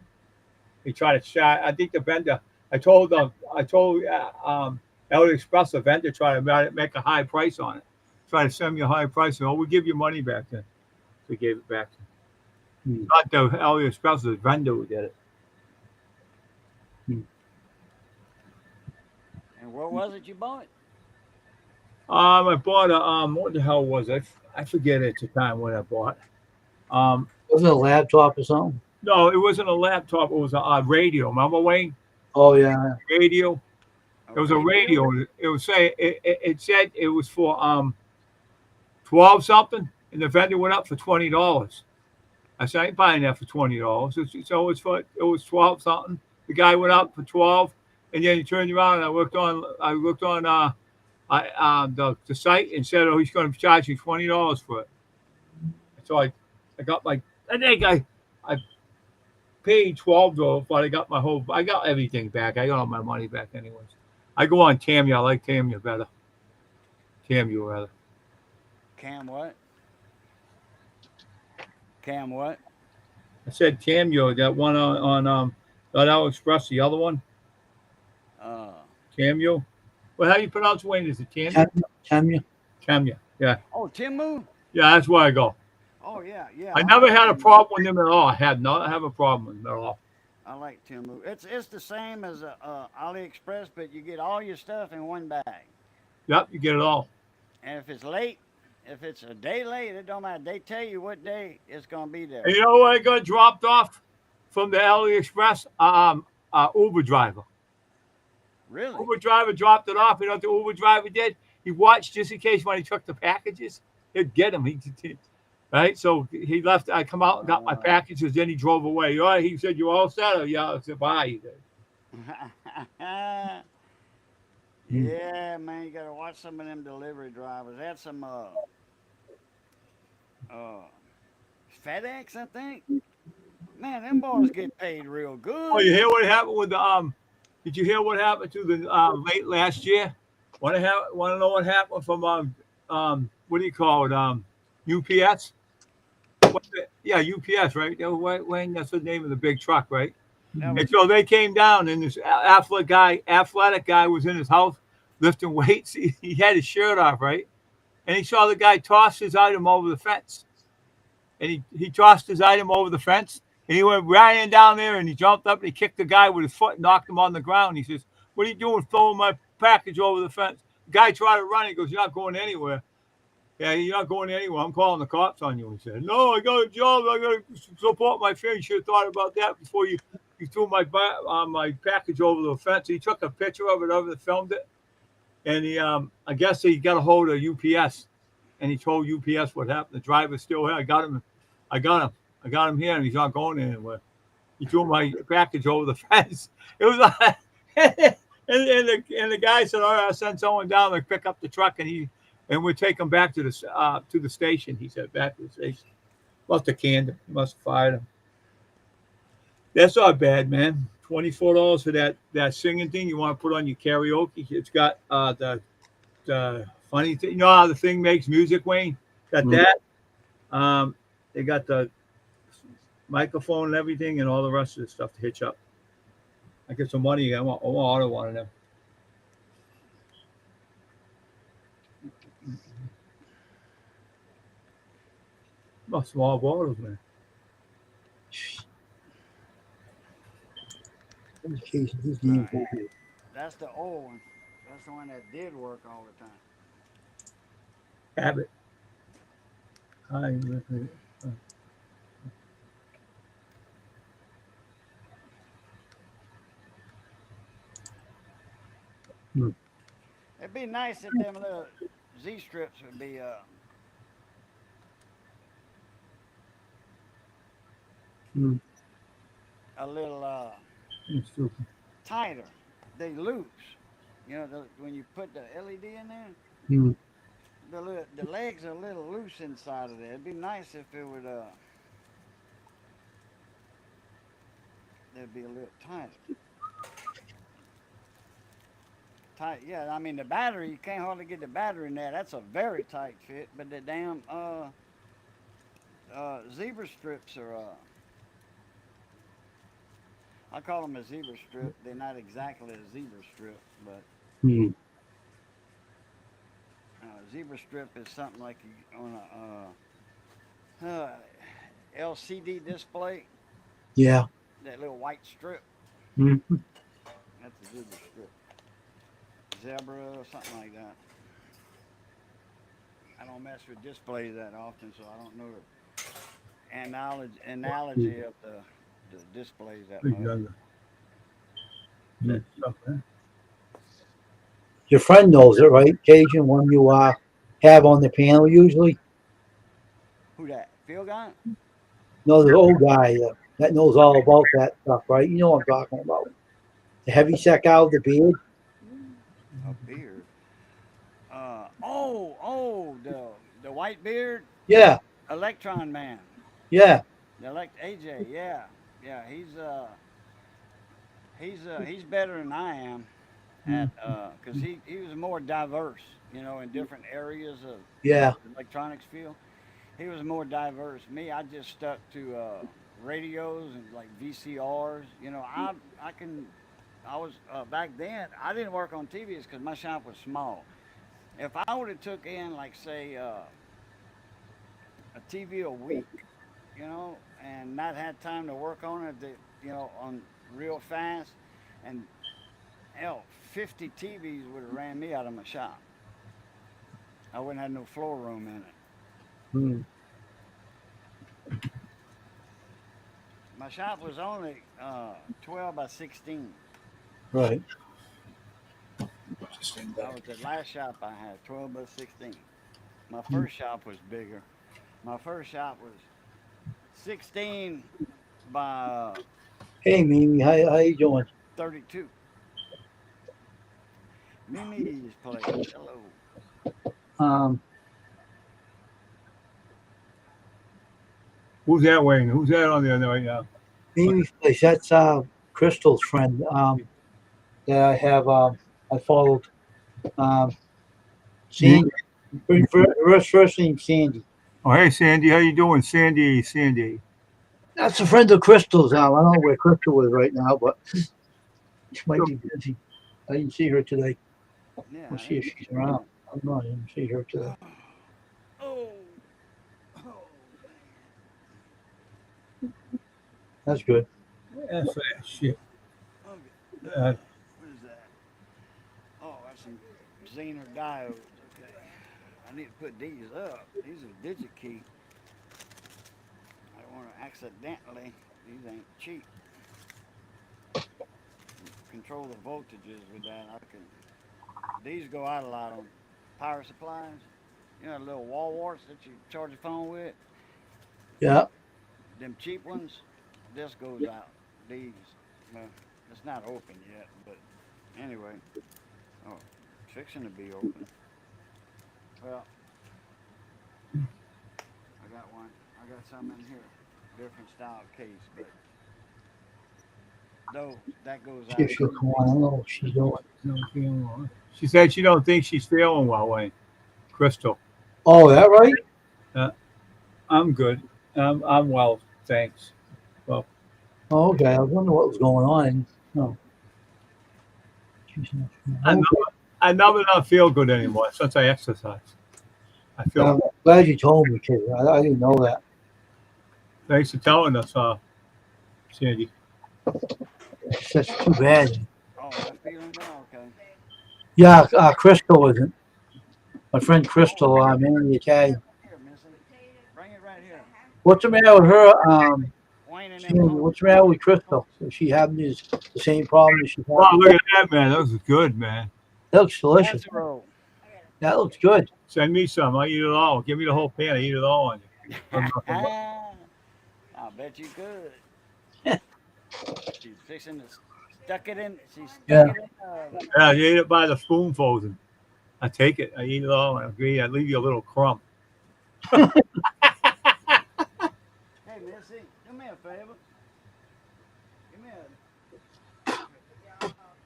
He tried to shot. I think the vendor. I told AliExpress, the vendor tried to make a high price on it. Try to send me a high price. And, we'll give you money back then. They gave it back. Hmm. Not the AliExpress, the vendor who did it. And what was it you bought? I bought a what the hell was it? I forget at the time what I bought. Wasn't it a laptop or something? No, it wasn't a laptop. It was a radio. Remember, Wayne? Oh yeah. Radio. It was a radio. It said it was for 12 something, and the vendor went up for $20. I said I ain't buying that for $20. So it was 12 something. The guy went up for 12, and then he turned around and I looked on the site and said, oh, he's going to charge you $20 for it. So I got my I think I paid $12, but I got everything back. I got all my money back anyways. I go on Tamu. I like Tamu better. Tamu rather. Cam what? Cam what? I said Tamu, that one on AliExpress, the other one. Tamu. Well, how do you pronounce Wayne? Is it Tamu? Tamu. Tamu. Yeah. Oh, Timu? Yeah, that's where I go. Oh yeah, yeah. I never had a problem with them at all. I had not have a problem with them at all. I like Timu. It's the same as AliExpress, but you get all your stuff in one bag. Yep, you get it all. And if it's late, if it's a day late, it don't matter. They tell you what day it's gonna be there. And you know what I got dropped off from the AliExpress? Uber driver. Really? Uber driver dropped it off. You know what the Uber driver did? He watched just in case when he took the packages, he'd get them. Right? So he left. I come out and got my packages. Then he drove away. All right, he said, "You all set?" Yeah, I said, "Bye." Yeah, man, you gotta watch some of them delivery drivers. They had some FedEx, I think. Man, them boys get paid real good. Oh, you hear what happened with the Did you hear what happened to the late last year? Want to know what happened from what do you call it UPS? Yeah, UPS, right? Wayne, that's the name of the big truck, right? That And was so they came down, and this athletic guy was in his house lifting weights. He had his shirt off, right? And he saw the guy toss his item over the fence. And he tossed his item over the fence, and he went running down there, and he jumped up and he kicked the guy with his foot and knocked him on the ground. He says, "What are you doing throwing my package over the fence?" The guy tried to run. He goes, "You're not going anywhere." "Yeah, you're not going anywhere. I'm calling the cops on you." He said, "No, I got a job. I got to support my family. You should have thought about that before you threw my package over the fence." He took a picture of it, filmed it, and he I guess he got a hold of UPS, and he told UPS what happened. The driver's still here. I got him here, and he's not going anywhere. He threw my package over the fence. It was like, and the guy said, "All right, I'll send someone down to pick up the truck, and we'll take him back to the station." He said, "Back to the station." Must have canned him. Must have fired him. That's not bad, man. $24 for that singing thing you want to put on your karaoke. It's got the funny thing. You know how the thing makes music, Wayne? Got that. They got the microphone and everything, and all the rest of the stuff to hitch up. I get some money. I want order one of them. Oh, small bottles, man. This game will be- that's the old one. That's the one that did work all the time. Habit. It'd be nice if them little Z strips would be a little tighter. They loose. You know, when you put the LED in there, the legs are a little loose inside of there. It'd be nice if it would they'd be a little tighter. Tight, yeah. I mean the battery, you can't hardly get the battery in there. That's a very tight fit. But the damn zebra strips are I call them a zebra strip. They're not exactly a zebra strip, but zebra strip is something like you, on a LCD display. Yeah. That little white strip. Mm-hmm. That's a zebra strip. Zebra or something like that. I don't mess with displays that often, so I don't know the analogy of the displays that much. Your friend knows it, right? Cajun, one you have on the panel usually. Who that? Phil guy? No, the old guy that knows all about that stuff, right? You know what I'm talking about. The heavy set out of the beard. A beard. The white beard. Yeah. Electron Man. Yeah. AJ. Yeah. He's better than I am at because he was more diverse, you know, in different areas of the electronics field. He was more diverse. Me, I just stuck to radios and like VCRs. You know, I was back then. I didn't work on TVs because my shop was small. If I would have took in like say a TV a week, you know, and not had time to work on it, you know, on real fast, and hell, 50 TVs would have ran me out of my shop. I wouldn't have no floor room in it. My shop was only 12 by 16. Right. That was the last shop I had, 12 by 16. My first shop was bigger. My first shop was 16 by Hey, Mimi, how you doing? 32. Mimi's place. Hello. Who's that, Wayne? Who's that on there right now? Amy's place. That's Crystal's friend. That I have. I followed. Um, Sandy. First name Sandy. Oh, hey, Sandy. How you doing, Sandy? Sandy. That's a friend of Crystal's. I don't know where Crystal is right now, but she might be busy. I didn't see her today. Yeah. We'll see if she's around. I'm not. I didn't see her today. Oh. Oh. That's good. That's for that shit. Okay. Uh, What is that? Oh, that's some Zener diodes. Okay. I need to put these up. These are digit key. I don't want to accidentally. These ain't cheap. Control the voltages with that. I can. These go out a lot on power supplies. You know, little wall warts that you charge your phone with. Yeah. Them cheap ones. This goes out. These. Well, it's not open yet, but anyway. Oh, it's fixing to be open. Well, I got one. I got some in here. Different style case, but though that goes See out. if she'll come on. I don't know what she's doing. Don't feel well. She said she don't think she's feeling well, Wayne. Crystal. Oh, that right? I'm good. I'm well, thanks. Oh, okay. I was wondering what was going on. No. She's not. I Okay. never, I never not feel good anymore since I exercise. I feel. I'm glad you told me, kid. I didn't know that. Thanks for telling us, Sandy. That's too bad. Oh, I'm feeling well. Okay. Yeah, Crystal isn't. My friend Crystal, in the Italian. Here, Missy. Bring it right here. What's the matter with her? Wayne and Sandy, them. what's the matter with Crystal? Is she having the same problem as she had? Wow, look at that, man. That was good, man. That looks delicious. Casserole. That looks good. Send me some. I eat it all. Give me the whole pan. I eat it all on you. I bet you could. She's fixing to stuck it in. She's stuck Yeah. it in. Yeah, you eat it by the spoonfuls, and I take it. I eat it all. I agree. I leave you a little crumb. Hey, Missy, do me a favor. Give me a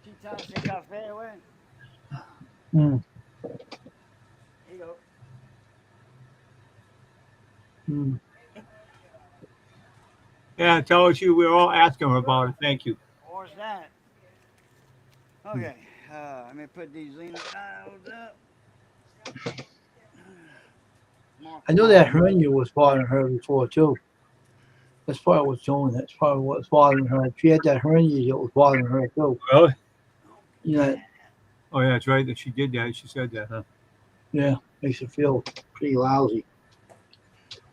Chitashi cafe away. Mm, Here you go. mm. Yeah, tell us you. We're all asking her about it. Thank you. What's that? Okay, let me put these Xena diodes up. I know that hernia was bothering her before too. That's probably what's doing it. That's probably what's bothering her. She had that hernia that was bothering her too. Really? You know, Oh, yeah, that's right. That she did that. She said that, huh? yeah, makes her feel pretty lousy.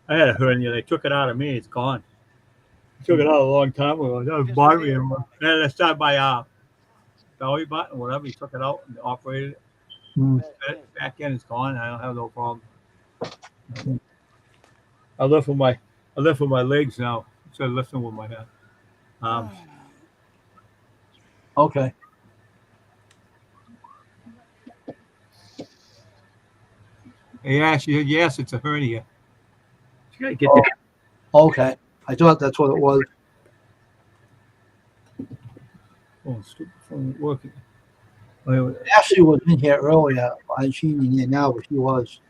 I had a hernia. They took it out of me. It's gone. They took it out a long time ago. That was Just bothering here. me. Yeah, that's not my belly button, whatever. He took it out and operated it. Mm. Back end is gone. I don't have no problem. I lift with my legs now instead of lifting with my arms. Okay. Yeah, she said yes. It's a hernia. She gotta get Oh. that. Okay. I thought that's what it was. Oh, stupid phone ain't working. Wait. Ashley was in here earlier. She ain't in here now, but she was.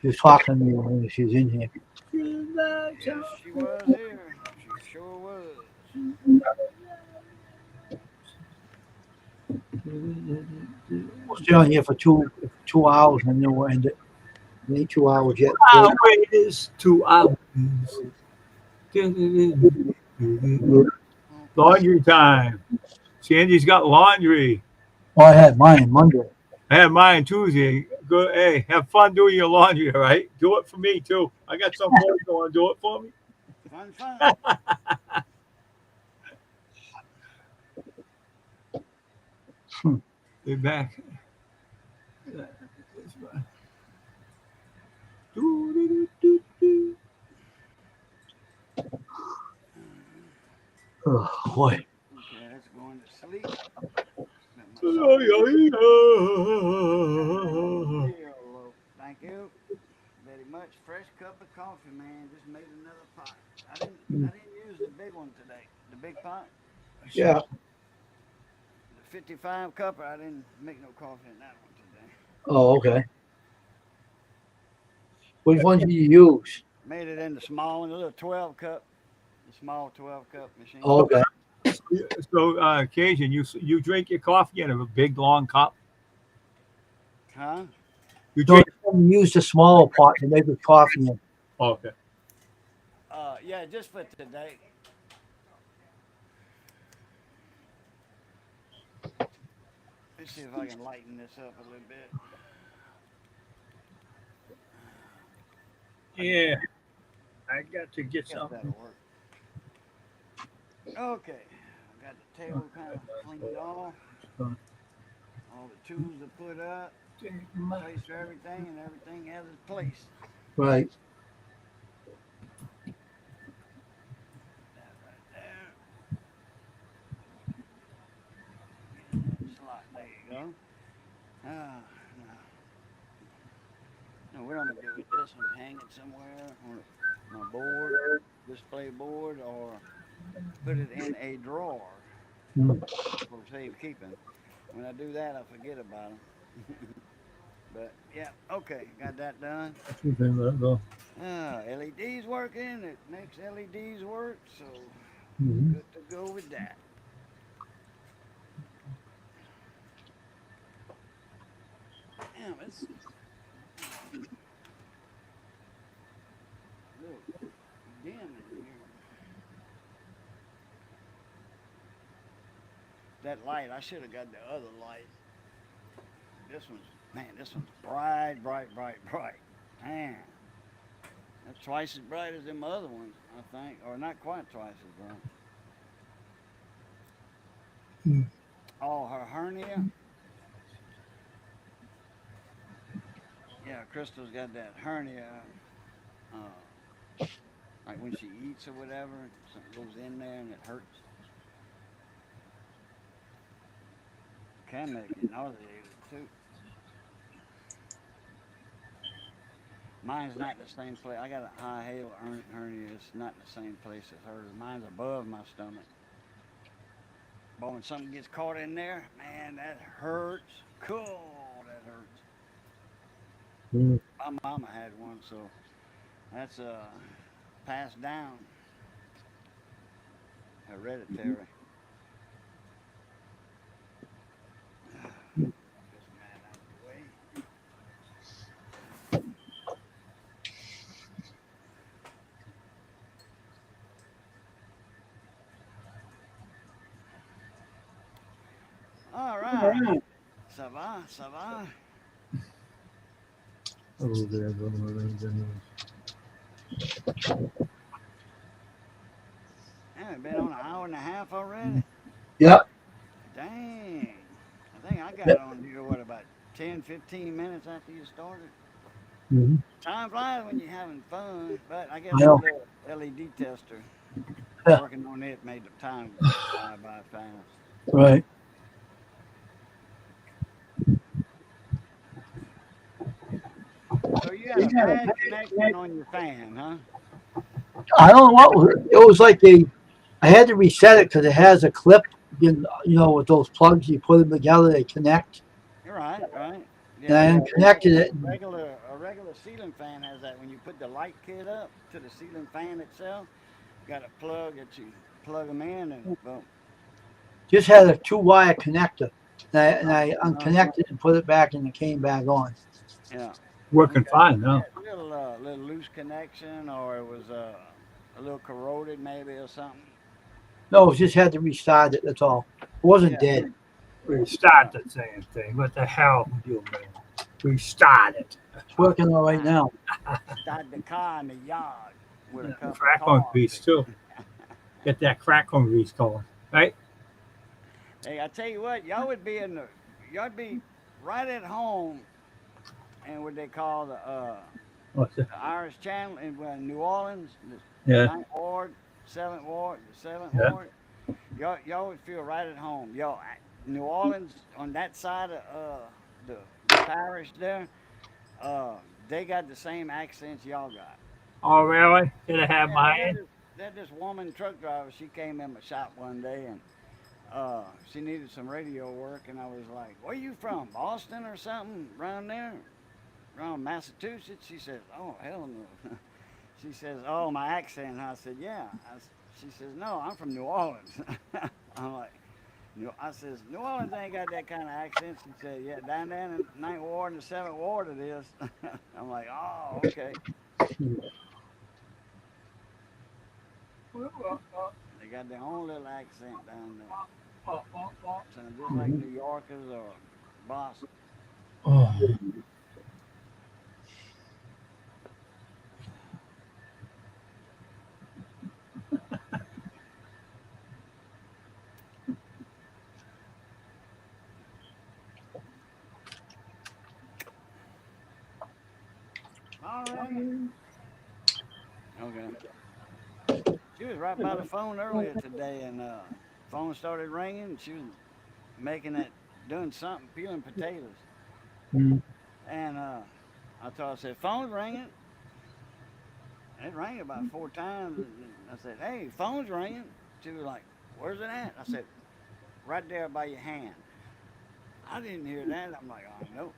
She was talking to me when she was in here. Yes, she was here. She sure was. We'll stay on here for 2 hours and then we'll end it. It ain't 2 hours yet. Wait, it's 2 hours. Laundry time. Sandy's got laundry. Oh, I had mine Monday. I had mine Tuesday. Good. Hey, have fun doing your laundry, all right? Do it for me too. I got some boys that want to do it for me. Fun. They're back. Oh, boy. Okay, that's going to sleep. Thank you very much. Fresh cup of coffee, man. Just made another pot. I didn't use used the big one today. The big pot. Yeah. The 55 cupper. I didn't make no coffee in that one today. Oh, okay. Which ones do you use? Made it in the small one, a little 12 cup. The small 12 cup machine. Oh, okay. So, occasion you drink your coffee in a big long cup. Huh? You No, drink. you use the smaller pot to make the coffee in. Oh, okay. Yeah, just for today. Let's see if I can lighten this up a little bit. Yeah, I got to get Guess something. that'll work. Okay, I got the table kind of cleaned off. All the tools are put up, place for everything, and everything has its place. Right. That right there. Get in that slot. There you go. Ah, now what I'm gonna do with this one? Hang it somewhere on my board, display board, or put it in a drawer Mm. for safekeeping. When I do that, I forget about them. But yeah, okay, got that done. LEDs working. It makes LEDs work, so Mhm. good to go with that. Damn, it's a little dim in here. That light, I should have got the other light. This one's bright, bright, bright, bright. Man, that's twice as bright as them other ones, I think, or not quite twice as bright. Hmm. Oh, her hernia. Yeah, Crystal's got that hernia. Like when she eats or whatever, something goes in there and it hurts. Can make it nauseated too. Mine's not in the same place. I got a high halo hernia. It's not in the same place as hers. Mine's above my stomach. But when something gets caught in there, man, that hurts. Cool, that hurts. Mm. My mama had one, so that's passed down, hereditary. Get this man out of the way. All right. Ça va, ça va. Yeah, we've been on an hour and a half already. Yep. Dang. I think I got Yep. on here, what, about 10, 15 minutes after you started? Mhm. Time flies when you're having fun, but I guess I the know. little LED tester, Yeah. working on it made the time fly by fast. Right. So you had a bad connection on your fan, huh? I don't know it was like I had to reset it because it has a clip. With those plugs, you put them together, they connect. You're right, right. And I unconnected it. A regular ceiling fan has that. When you put the light kit up to the ceiling fan itself, you got a plug that you plug them in and boom. Just had a 2-wire connector. And I unconnected and put it back, and it came back on. Yeah. Working Okay. fine now. Little loose connection, or it was a little corroded maybe or something. No, just had to restart it. That's all. It wasn't Yeah. dead. Restart the same thing. What the hell, you man? Restart it. It's working all right now. Start the car in the yard with a cup of Crack on coffee. grease too. Get that crack on grease going, right? Hey, I tell you what, y'all would be right at home, and what they call What's it? the Irish Channel in New Orleans, Yeah. 9th Ward, 7th Ward, the 7th Yeah. Ward. Y'all would feel right at home. New Orleans on that side of the parish there, they got the same accents y'all got. Oh, really? Did I have Yeah, mine? That this woman truck driver, she came in my shop one day and she needed some radio work, and I was like, "Where you from? Boston or something? Around there? Around Massachusetts?" She says, "Oh hell no." She says, "Oh, my accent." I said, "Yeah." She says, "No, I'm from New Orleans." I'm like, I says, "New Orleans ain't got that kind of accent." She said, "Yeah, down there in the Ninth Ward and the Seventh Ward it is." I'm like, "Oh, okay." They got their own little accent down there. Sound just like Mhm. New Yorkers or Boston. Oh. All right. Okay. She was right by the phone earlier today, and phone started ringing. And she was making that, doing something, peeling potatoes. Mhm. And I told her, I said, "Phone's ringing." It rang about 4 times. And I said, "Hey, phone's ringing." She was like, "Where's it at?" I said, "Right there by your hand." I didn't hear that. I'm like, "Oh, no."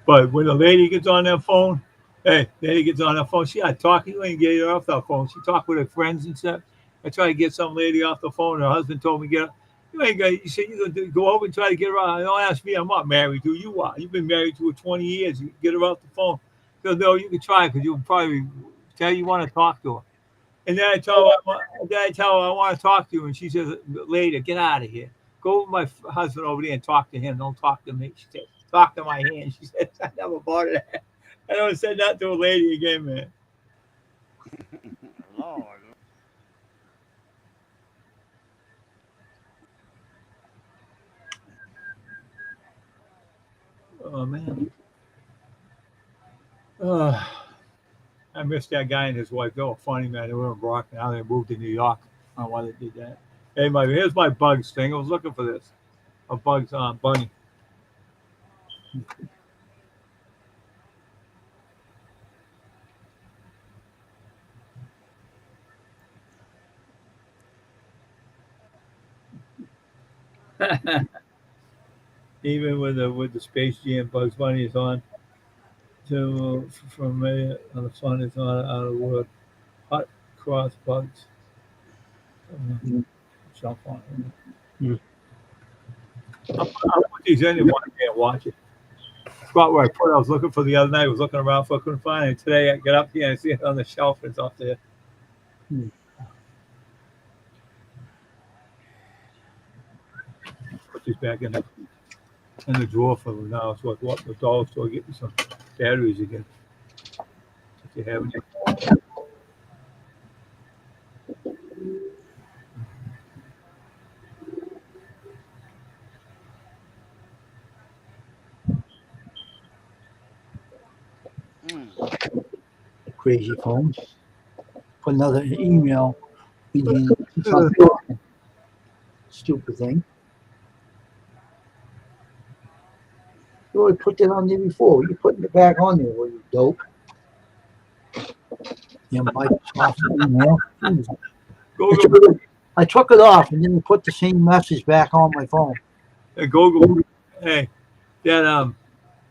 But when the lady gets on that phone, hey, lady gets on that phone, she got talking. You ain't get her off that phone. She talked with her friends and stuff. I tried to get some lady off the phone. Her husband told me get her. You ain't got. You said you gonna go over and try to get her out. Don't ask me. I'm not married to you. Are you've been married to her 20 years? You get her off the phone. She goes, no, you can try because you'll probably tell you want to talk to her. And then I tell her I want to talk to you, and she says later, get out of here. Go with my husband over there and talk to him. Don't talk to me. She said, talk to my hand. She said, I never bought it. I never said that to a lady again, man. Lord. Oh man. Uh, I missed that guy and his wife. They were funny, man. They were in Brockton. Now they moved to New York. I don't know why they did that. Hey, here's my bugs thing. I was looking for this. A bugs bunny. Even with the Space Jam, Bugs Bunny is on. To from on the fun is on out of the wood. Hot cross bugs. Mhm. Jump on it. Mhm. I put these in and one can't watch it. Spot where I put it, I was looking for the other night. I was looking around for I couldn't find it. Today I get up here and I see it on the shelf. It's off there. Mhm. Put these back in the drawer for them now. So I walk to the dollar store get me some batteries again. If you have any. Mm. Crazy phone. Put another email. We need something. Stupid thing. You already put that on there before. You putting it back on there, you dope. Yeah, Microsoft email. Jeez. Go I took it off and then put the same message back on my phone. Google. Hey, that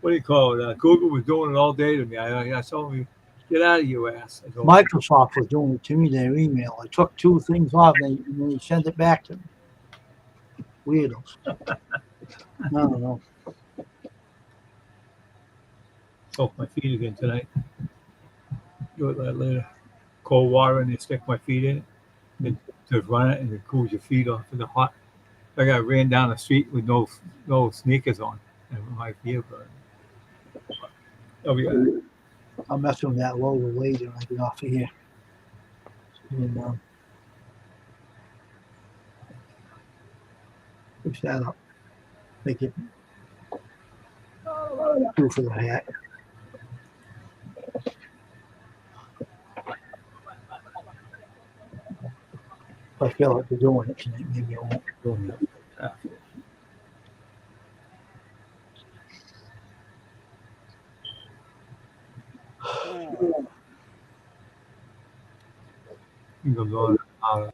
what do you call it? Google was doing it all day to me. I told me, get out of your ass. I told him. Microsoft was doing it to me, their email. I took two things off and they sent it back to me. Weirdos. I don't know. Soak my feet again tonight. Do it later. Cold water and they stick my feet in it. And to run it and it cools your feet off in the hot. Like I ran down the street with no sneakers on and my feet burned. Oh yeah. I'll mess with that logo later when I get off of here. And fix that up. Make it do for the hat. If I feel like we're doing it tonight, maybe I won't. Doing that. comes on.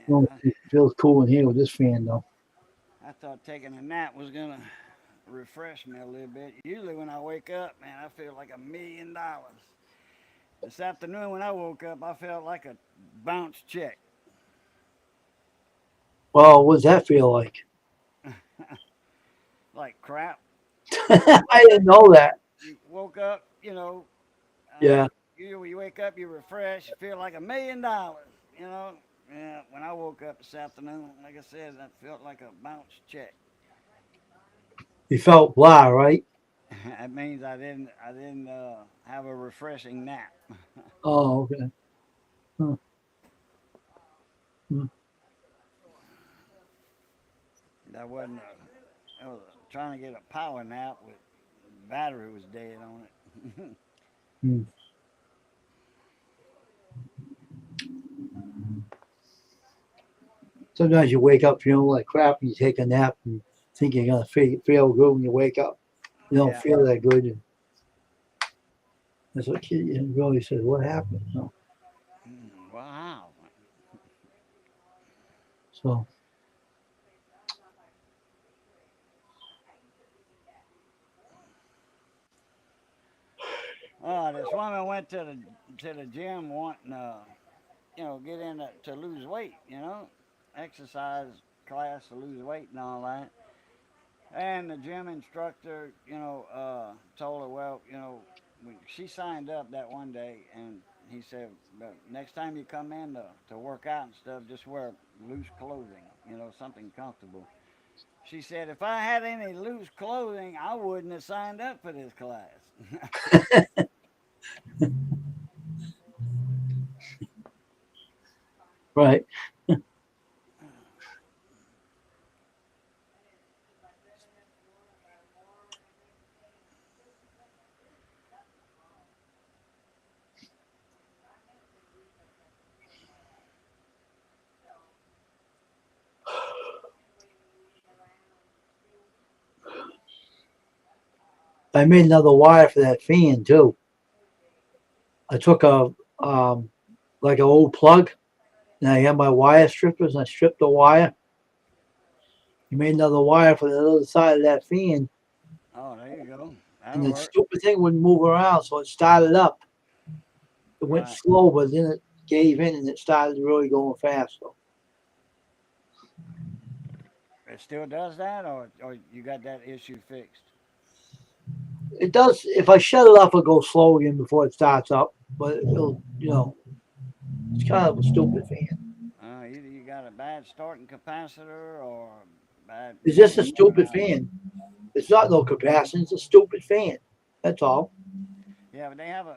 Well, Yeah, it feels cool in here with this fan though. I thought taking a nap was gonna refresh me a little bit. Usually when I wake up, man, I feel like $1,000,000. This afternoon when I woke up, I felt like a bounce check. Well, what does that feel like? Like crap. I didn't know that. You woke up, you know, uh, Yeah. you wake up, you refresh, you feel like $1,000,000, you know. Yeah, when I woke up this afternoon, like I said, that felt like a bounce check. You felt blah, right? That means I didn't have a refreshing nap. Oh, okay. Huh. Hmm. That wasn't I was trying to get a power nap with the battery was dead on it. Hmm. Sometimes you wake up feeling like crap and you take a nap and think you're gonna feel good when you wake up. You don't Yeah. feel that good. And that's what kid and really says, what happened? No. Wow. So This woman went to the gym wanting get in to lose weight, exercise class to lose weight and all that. And the gym instructor, told her, well, when she signed up that one day, and he said, but next time you come in to work out and stuff, just wear loose clothing, something comfortable. She said, if I had any loose clothing, I wouldn't have signed up for this class. right. I made another wire for that fan too. I took a like an old plug and I had my wire strippers and I stripped the wire. You made another wire for the other side of that fan, Oh, there you go. and That'll the work. stupid thing wouldn't move around, so it started up. It went Right. slow, but then it gave in and it started really going fast. So It still does that, or you got that issue fixed? it does. If I shut it off, it'll go slow again before it starts up. But it'll, it's kind of a stupid fan. Either you got a bad starting capacitor or bad It's just a motor stupid housing. fan. It's not no capacitance. It's a stupid fan. That's all. Yeah, but they have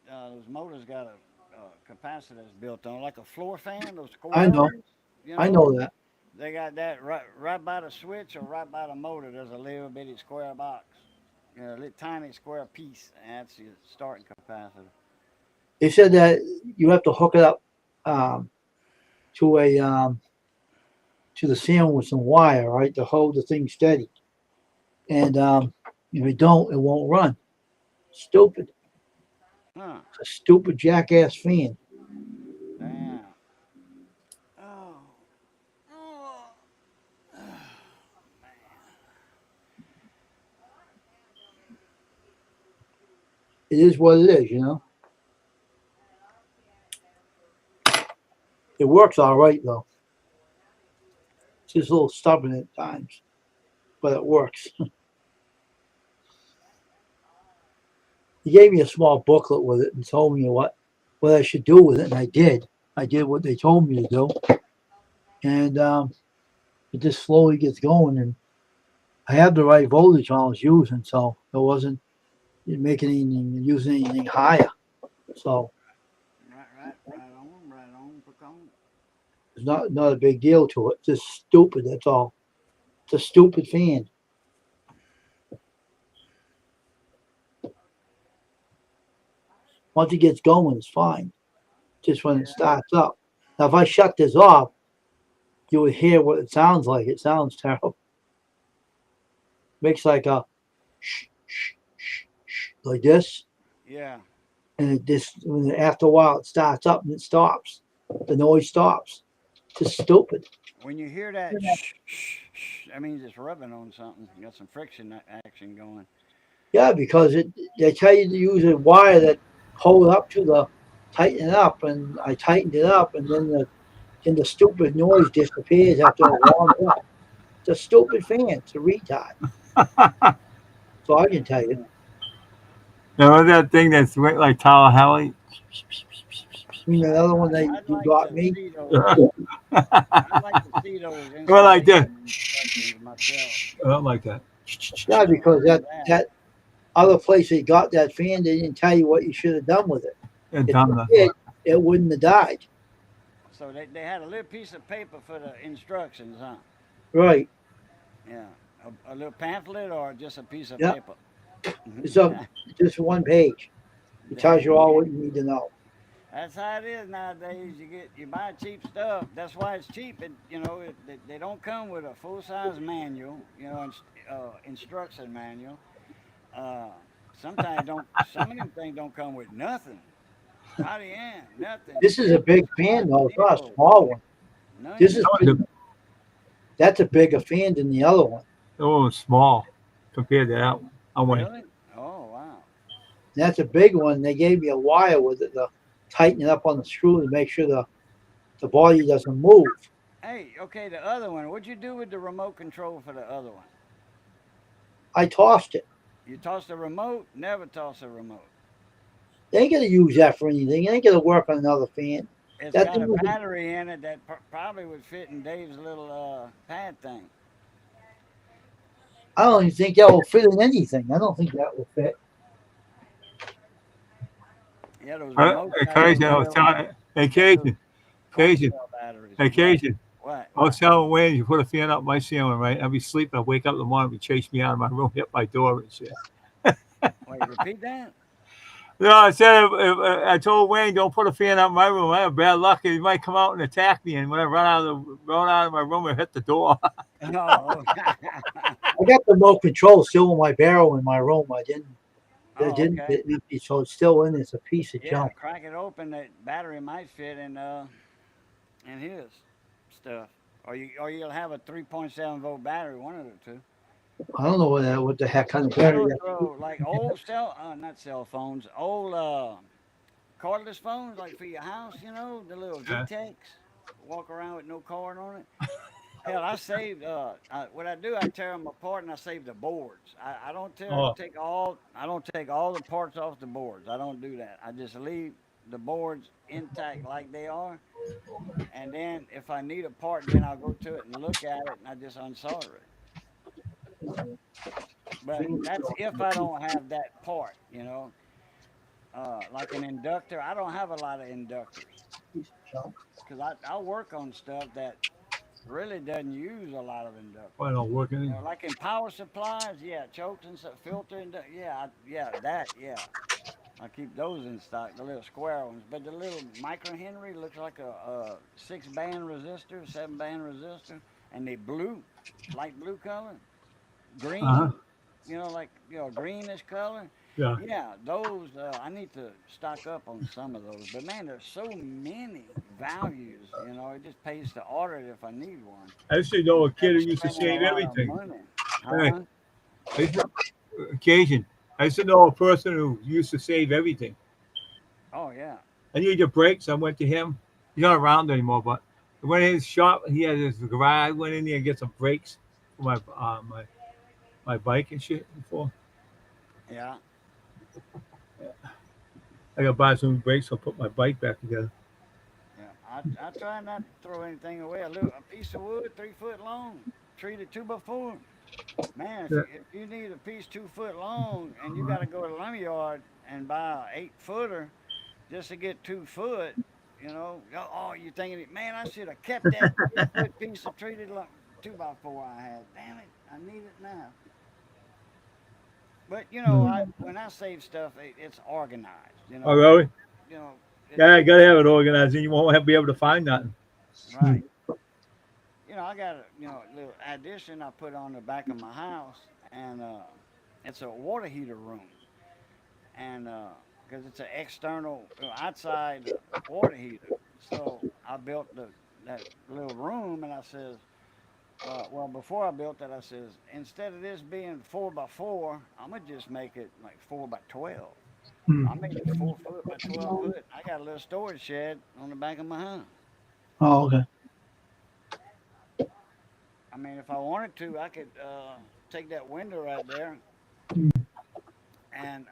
those motors got capacitors built on, like a floor fan, those I square know. ones. You I know, know that. they got that right by the switch or right by the motor. There's a little bitty square box, a little tiny square piece, and that's your starting capacitor. They said that you have to hook it up um, to a to the ceiling with some wire, right, to hold the thing steady. And if you don't, it won't run. Stupid. Huh? It's a stupid jackass fan. Damn. Oh. Oh. It is what it is. It works all right though. It's just a little stubborn at times, but it works. He gave me a small booklet with it and told me what I should do with it, and I did. I did what they told me to do, and it just slowly gets going. And I have the right voltage I was using, so it wasn't making anything using anything higher. So Right on, pecan. it's not a big deal to it. Just stupid. That's all. It's a stupid fan. Once it gets going, it's fine. Just when it Yeah. starts up. Now, if I shut this off, you would hear what it sounds like. It sounds terrible. Makes like a shh, shh, shh, shh, like this. Yeah. and it just after a while it starts up and it stops. The noise stops. Just stupid. When you hear that shh, shh, shh, that means it's rubbing on something. You got some friction action going. Yeah, because they tell you to use a wire that hold up to the tighten it up, and I tightened it up, and then the stupid noise disappears after a long while. It's a stupid fan. It's a retard. So I can tell you. Now, what's that thing that's like Tallahassee? I mean, another one I'd you like got to me. see those. I'd like to see those Well, like that. installation instructions myself. I don't like that. Yeah, because Do that other place that got that fan, they didn't tell you what you should have done with it. They're If dumb. you That's did, why. it wouldn't have died. So they had a little piece of paper for the instructions, huh? Right. Yeah. A little pamphlet or just a piece of Yeah. paper? It's just one page. It tells you all what you need to know. That's how it is nowadays. You buy cheap stuff. That's why it's cheap. They don't come with a full size manual. Instruction manual. Uh, sometimes don't. Some of them things don't come with nothing. Not the end. Nothing. This is a big fan though. It's not a Zero. small one. None. This is The that's a bigger fan than the other one. one was small compared to that one. I went. Really? Oh wow. That's a big one. They gave me a wire with it to tighten it up on the screw to make sure the body doesn't move. Hey, okay. The other one. What'd you do with the remote control for the other one? I tossed it. You toss the remote. Never toss a remote. They ain't gonna use that for anything. It ain't gonna work on another fan. It's That got thing a was, battery in it that probably would fit in Dave's little pad thing. I don't even think that will fit in anything. I don't think that will fit. Yeah, those remotes got those Occasion, I was little, telling. got those Occasion, coin occasion, cell batteries. occasion. What? I was telling Wayne, you put a fan up my ceiling, right? I'd be sleeping. I'd wake up in the morning, he'd chase me out of my room, hit my door and shit. Wait, repeat that? No, I said, I told Wayne, don't put a fan up in my room. I have bad luck. He might come out and attack me. And when I run out of my room and hit the door. Oh, I got the remote control still in my barrel in my room. I oh, didn't okay. so it's still in. It's a piece of Yeah, junk. crack it open. That battery might fit in his stuff, or you'll have a 3.7 volt battery. One of the two. I don't know what the heck kind of I battery don't that throw like old not cell phones, old cordless phones, like for your house. You know, the little Yeah. VTEX. Walk around with no cord on it. Hell, I saved. What I do, I tear them apart and I save the boards. I don't Oh, take all. I don't take all the parts off the boards. I don't do that. I just leave the boards intact like they are. And then if I need a part, then I'll go to it and look at it and I just unsolder it. But that's if I don't have that part. Like an inductor. I don't have a lot of inductors piece of junk. because I work on stuff that really doesn't use a lot of inductors. why don't work in? Like in power supplies, yeah, chokes and stuff, filter and yeah. I keep those in stock, the little square ones. But the little micro Henry looks like a 6-band resistor, 7-band resistor, and they blue, light blue color, Uh-huh. green, like greenish color. Yeah. Yeah, those I need to stock up on some of those. But man, there's so many values. It just pays to order it if I need one I used to know a kid instead who of used to spending a save lot of everything. money. Hey, Huh? I used to, occasion. I used to know a person who used to save everything. Oh yeah. I needed brakes. I went to him. He's not around anymore, but I went in his shop. He had his garage. I went in there and get some brakes for my bike and shit before. Yeah. I gotta buy some brakes. I'll put my bike back together. Yeah, I try not to throw anything away. A piece of wood 3 foot long, treated 2x4. Man, if Yeah. you, if you need a piece 2 foot long and you got to go to the lumberyard and buy a 8 footer just to get 2 foot, you thinking, man, I should have kept that 3 foot piece of treated 2x4 I had. Damn it, I need it now. But when I save stuff, it's organized. Oh, really? You know, it, Yeah, I gotta have it organized, and you won't be able to find nothing. right. I got a little addition I put on the back of my house, and it's a water heater room. And because it's an external outside water heater. So I built that little room, and I says, well, before I built that, I says, instead of this being 4x4, I'm gonna just make it like 4x12. Hmm. I made it 4 foot by 12 foot. I got a little storage shed on the back of my house. Oh, okay. I mean, if I wanted to, I could take that window right there and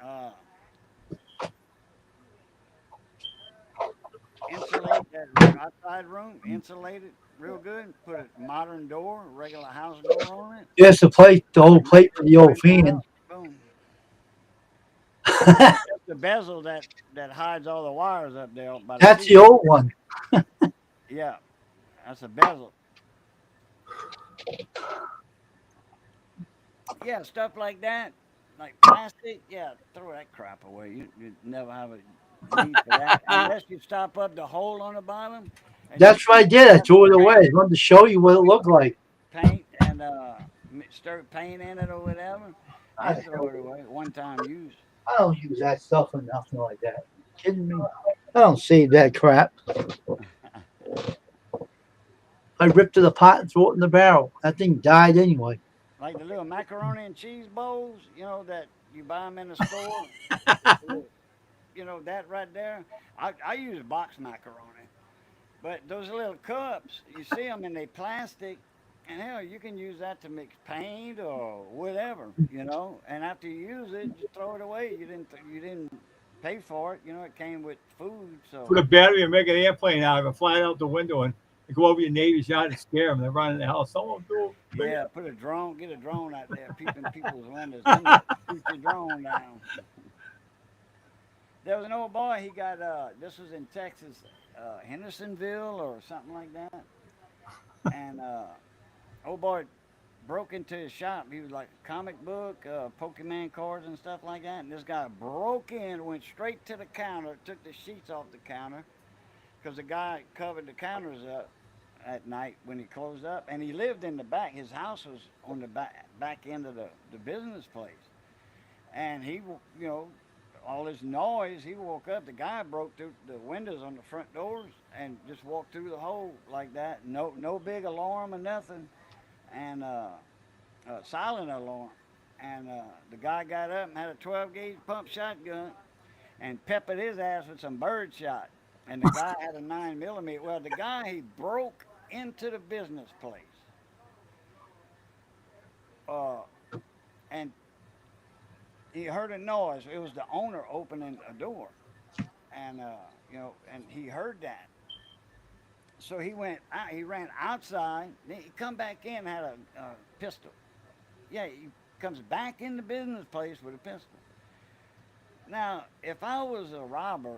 insulate that outside room, insulate it real good, put a modern door, regular house door on it, Yes, the old and knock plate for this the old window fan. out. Boom. That's the bezel that hides all the wires up there by the That's the ceiling. old one. Yeah, that's a bezel. Yeah, stuff like that, like plastic. Yeah, throw that crap away. You never have a need for that unless you stop up the hole on the bottom and That's what I did. I start threw it away. paint, I wanted to show you what it looked like. paint and start painting in it or whatever, I, and throw it away. One time use. I don't use that stuff or nothing like that. Kidding me? I don't save that crap. I ripped it apart and threw it in the barrel. That thing died anyway. Like the little macaroni and cheese bowls, that you buy them in the store. That right there. I use box macaroni. But those little cups, you see them and they plastic, and hell, you can use that to mix paint or whatever. And after you use it, you throw it away. You didn't pay for it. It came with food, so Put a battery and make an airplane out of it, fly it out the window, and go over your neighbor's yard and scare them. They're running the house. Someone do it. yeah, get a drone out there peeping people's windows. Then you shoot your drone down. There was an old boy. He got this was in Texas, Hendersonville or something like that, and old boy broke into his shop. He was like a comic book, Pokemon cards and stuff like that. And this guy broke in, went straight to the counter, took the sheets off the counter because the guy covered the counters up at night when he closed up. And he lived in the back. His house was on the back end of the business place. And he, all this noise, he woke up. The guy broke through the windows on the front doors and just walked through the hole like that. No big alarm or nothing. And silent alarm. And the guy got up and had a 12 gauge pump shotgun and peppered his ass with some bird shot. And the guy had a 9mm. Well, the guy, he broke into the business place. Uh, and he heard a noise. It was the owner opening a door. And, and he heard that. So he went out, he ran outside. Then he come back in and had a pistol. Yeah, he comes back in the business place with a pistol. Now, if I was a robber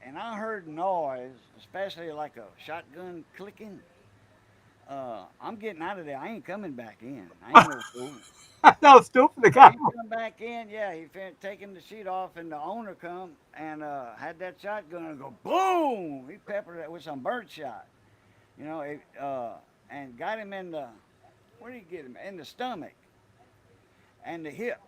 and I heard noise, especially like a shotgun clicking, I'm getting out of there. I ain't coming back in. I ain't no fool. No, stupid. The So guy. he come back in, yeah, he taking the sheet off, and the owner come and had that shotgun and go boom. He peppered it with some bird shot, and got him in the, where did he get him? In the stomach and the hip.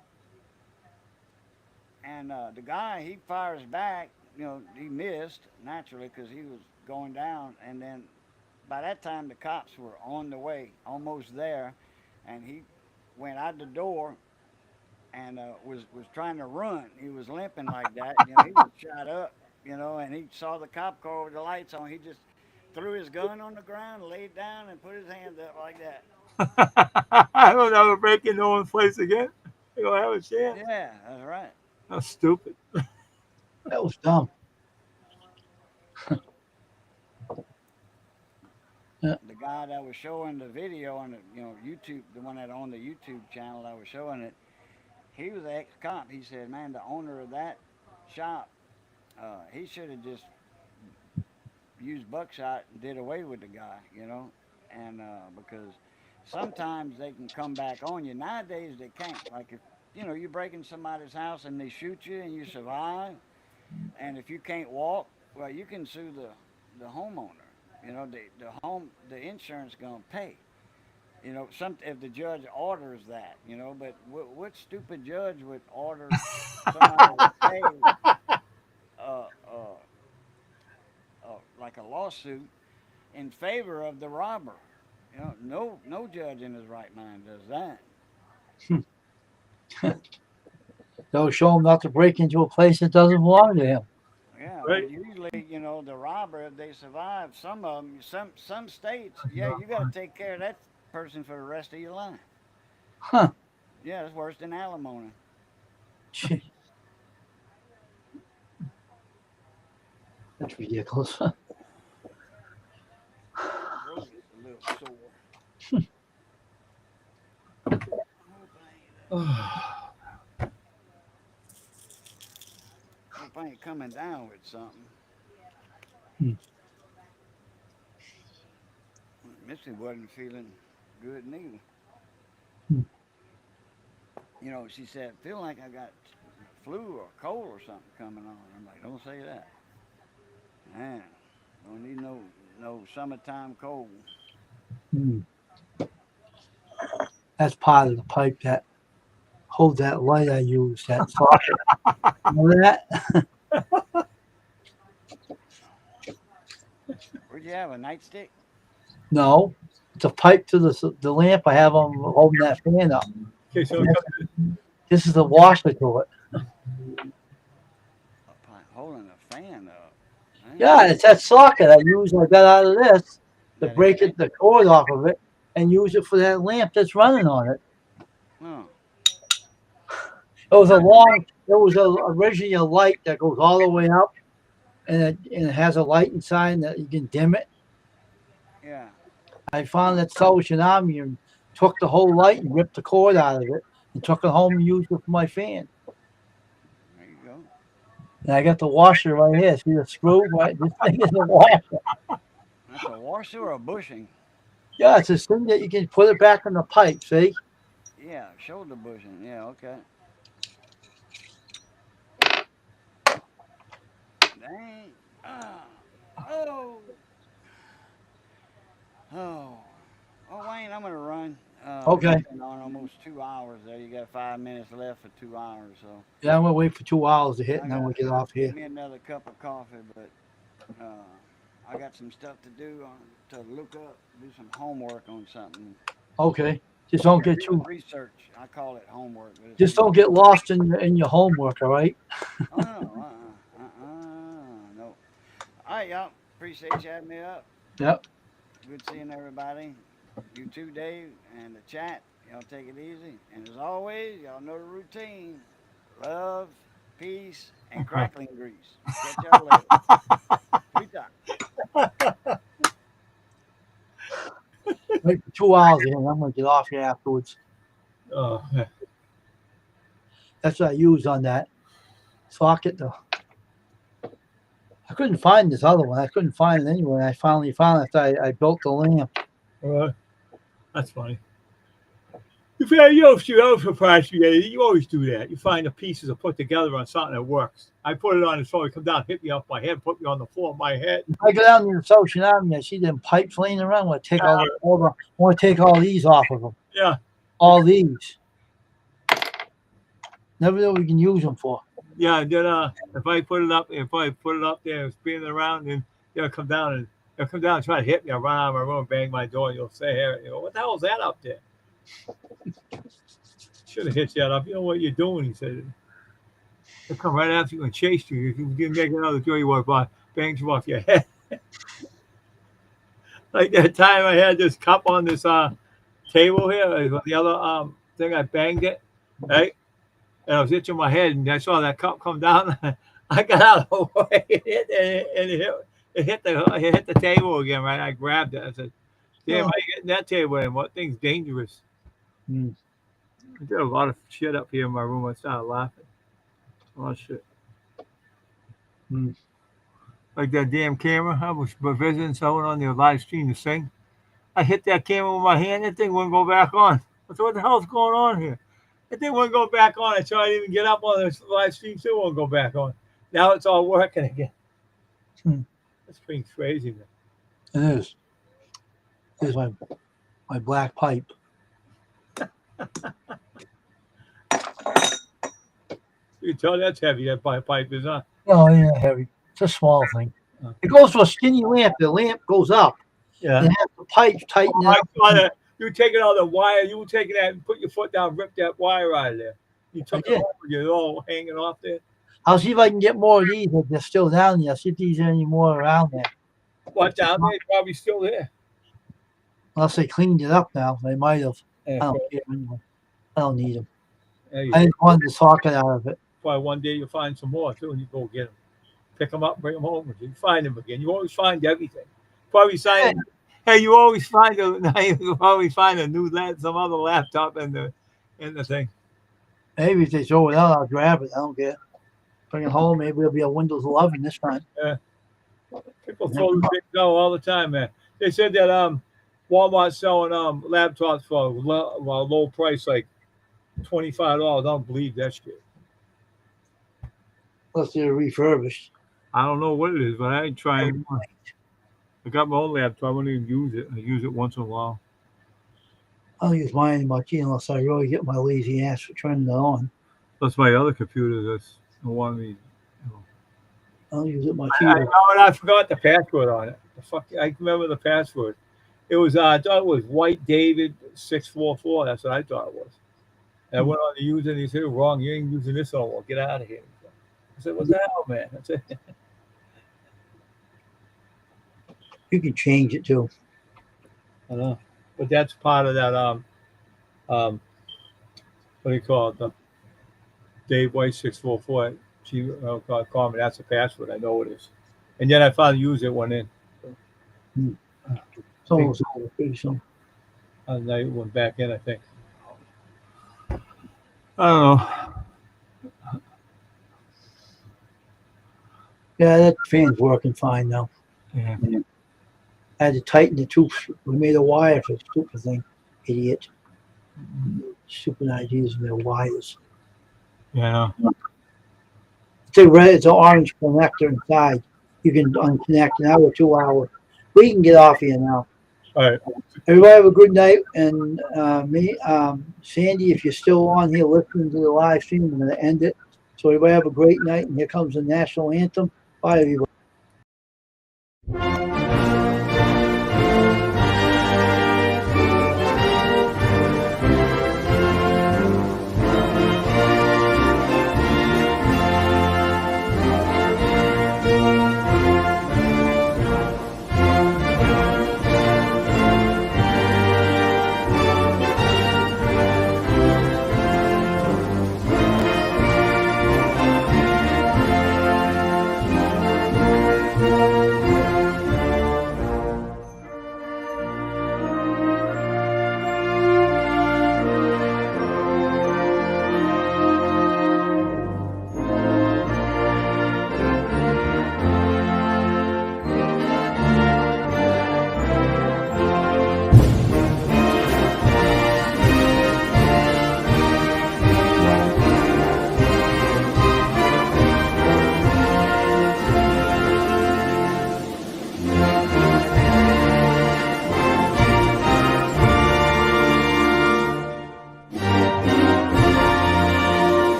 And the guy, he fires back. He missed naturally because he was going down. And then by that time, the cops were on the way, almost there, and he went out the door and was trying to run. He was limping like that. He was shot up. And he saw the cop car with the lights on. He just threw his gun on the ground, laid down, and put his hands up like that. I don't ever break into no one's place again. You don't have a chance. Yeah, that's right. That's stupid. That was dumb. The guy that was showing the video on the YouTube, the one that owned the YouTube channel that was showing it, he was an ex-cop. He said, man, the owner of that shop, he should have just used buckshot and did away with the guy, and because sometimes they can come back on you. Nowadays they can't. Like if you break in somebody's house and they shoot you and you survive, and if you can't walk, well, you can sue the homeowner. The insurance gonna pay. If the judge orders that. But what stupid judge would order somebody to pay like a lawsuit in favor of the robber. You know, no judge in his right mind does that. They'll show him not to break into a place that doesn't belong to him. Yeah, Right. but usually, you know, the robber, if they survive, some of them, some states, yeah, you got to take care of that person for the rest of your life. Huh. Yeah, it's worse than alimony. Gee. That's ridiculous. Throat is a little sore. Hope I ain't coming down with something. Hmm. Missy wasn't feeling good neither. Hmm. You know, she said, feel like I got flu or cold or something coming on. I'm like, don't say that. Man, don't need no summertime cold. Hmm. That's part of the pipe that holds that light I use, that socket. Remember that? Where'd you have a nightstick? No. It's a pipe to the lamp I have on holding that fan up. Okay, so This is the washer to it. Holding a fan up. Man, Yeah, it's that socket I use. I got out of this to that break extension. the cord off of it and use it for that lamp that's running on it. Oh, It was originally a light that goes all the way up, and it has a light inside that you can dim it. yeah. I found that Salvation Army and took the whole light and ripped the cord out of it and took it home and used it for my fan. There you go. And I got the washer right here. See the screw? Right, this thing is a washer. That's a washer or a bushing? Yeah, it's this thing that you can put it back in the pipe. See? Yeah, shoulder bushing. Yeah, okay. Dang. Ah. Oh. Oh. Oh, Wayne, I'm gonna run. Okay. We've been on almost 2 hours there. You got 5 minutes left for 2 hours, so Yeah, I'm gonna wait for 2 hours to hit, I and then got we'll get off give here. me another cup of coffee, but I got some stuff to do to look up, do some homework on something. Okay. Just don't get Doing too. research. I call it homework, but it's Just don't get lost in your homework. All right. Oh no, no. All right, y'all. Appreciate you having me up. Yep. Good seeing everybody. You too, Dave, and the chat. Y'all take it easy. And as always, y'all know the routine. Love, peace, and crackling grease. Catch y'all later. Sweet Wait for 2 hours, and I'm gonna get off here afterwards. oh, That's what I used on that socket. Though I couldn't find this other one. I couldn't find it anywhere. I finally found it after I built the lamp. that's funny. You know, shoot, I was surprised you always do that. You find the pieces to put together on something that works. I put it on his phone, come down, hit me off my head, put me on the floor of my head. If I go down to the Social Avenue, I see them pipes laying around. I want to take I want to take all these off of them. Yeah. All these. Never know what we can use them for. Yeah, and then if I put it up there and spin it around, then they'll come down and try to hit me. I'll run out of my room, bang my door, and you'll say, "Hey, you know, what the hell is that up there?" Should have hit that up. You know what you're doing, he said. They'll come right after you and chase you. If you didn't make another door, you walk by, bangs you off your head. Like that time I had this cup on this table here, the other thing, I banged it, right? And I was itching my head, and I saw that cup come down. I got out of the way, it hit the table again, right? I grabbed it. I said, "Damn, how you getting that table in? What thing's dangerous?" Mm. I did a lot of shit up here in my room. I started laughing. A lot of shit. Mm. Like that damn camera. I was visiting someone on their live stream to sing. I hit that camera with my hand. That thing wouldn't go back on. I said, "What the hell's going on here?" That thing wouldn't go back on. I tried to even get up on the live stream, still won't go back on. Now it's all working again. This thing's crazy, man. It is. Here's my black pipe. You can tell that's heavy, that pipe is, huh? No, it ain't heavy. It's a small thing. Oh. It goes to a skinny lamp. The lamp goes up. Yeah. And it has the pipes tighten it I up. saw that. You taking all the wire. You were taking that and put your foot down, rip that wire out of there. You took I it did. off. You're all hanging off there. I'll see if I can get more of these if they're still down there. See if there's any more around there. What down there? Probably still there. Unless they cleaned it up now. They might have. I Yeah, don't care anyway. I don't need them. you I just wanted to talk it out of it. probably one day you'll find some more too, and you go get them, pick them up, bring them home, and you find them again. You always find everything. Probably find. Hey, you always find you always find a new some other laptop in the thing. Maybe if they throw it out, I'll grab it. I don't care. Bring it home. Maybe it'll be a Windows 11 this time. People throw these things out all the time, man. They said that Walmart's selling laptops for a low price, like $25. I don't believe that shit. Unless they're refurbished. I don't know what it is, but I ain't trying. I got my own laptop. I don't even use it. I use it once in a while. I don't use mine much unless I really get my lazy ass for turning it on. That's my other computer. That's the one me. I don't use it much I either. know, and I forgot the password on it. The fuck, I remember the password. It was I thought it was White David 644. That's what I thought it was. And I went on to use it. And he said, "Wrong. You ain't using this no more. Get out of here." I said, "What the hell, man?" I said, You can change it too. I know, but that's part of that. What do you call it? The Dave White 644. Call me. That's the password. I know it is. And then I finally used it. Went in. It's almost over pretty soon. And I went back in. I think. I don't know. Yeah, that fan's working fine now. Yeah. I had to tighten the tube. We made a wire for the stupid thing. Idiot. Stupid ideas with their wires. Yeah. It's a red, it's an orange connector inside. You can unconnect now or 2 hours. We can get off here now. All right. Everybody have a good night. And Sandy, if you're still on here listening to the live stream, I'm going to end it. So everybody have a great night. And here comes the national anthem. Bye, everybody.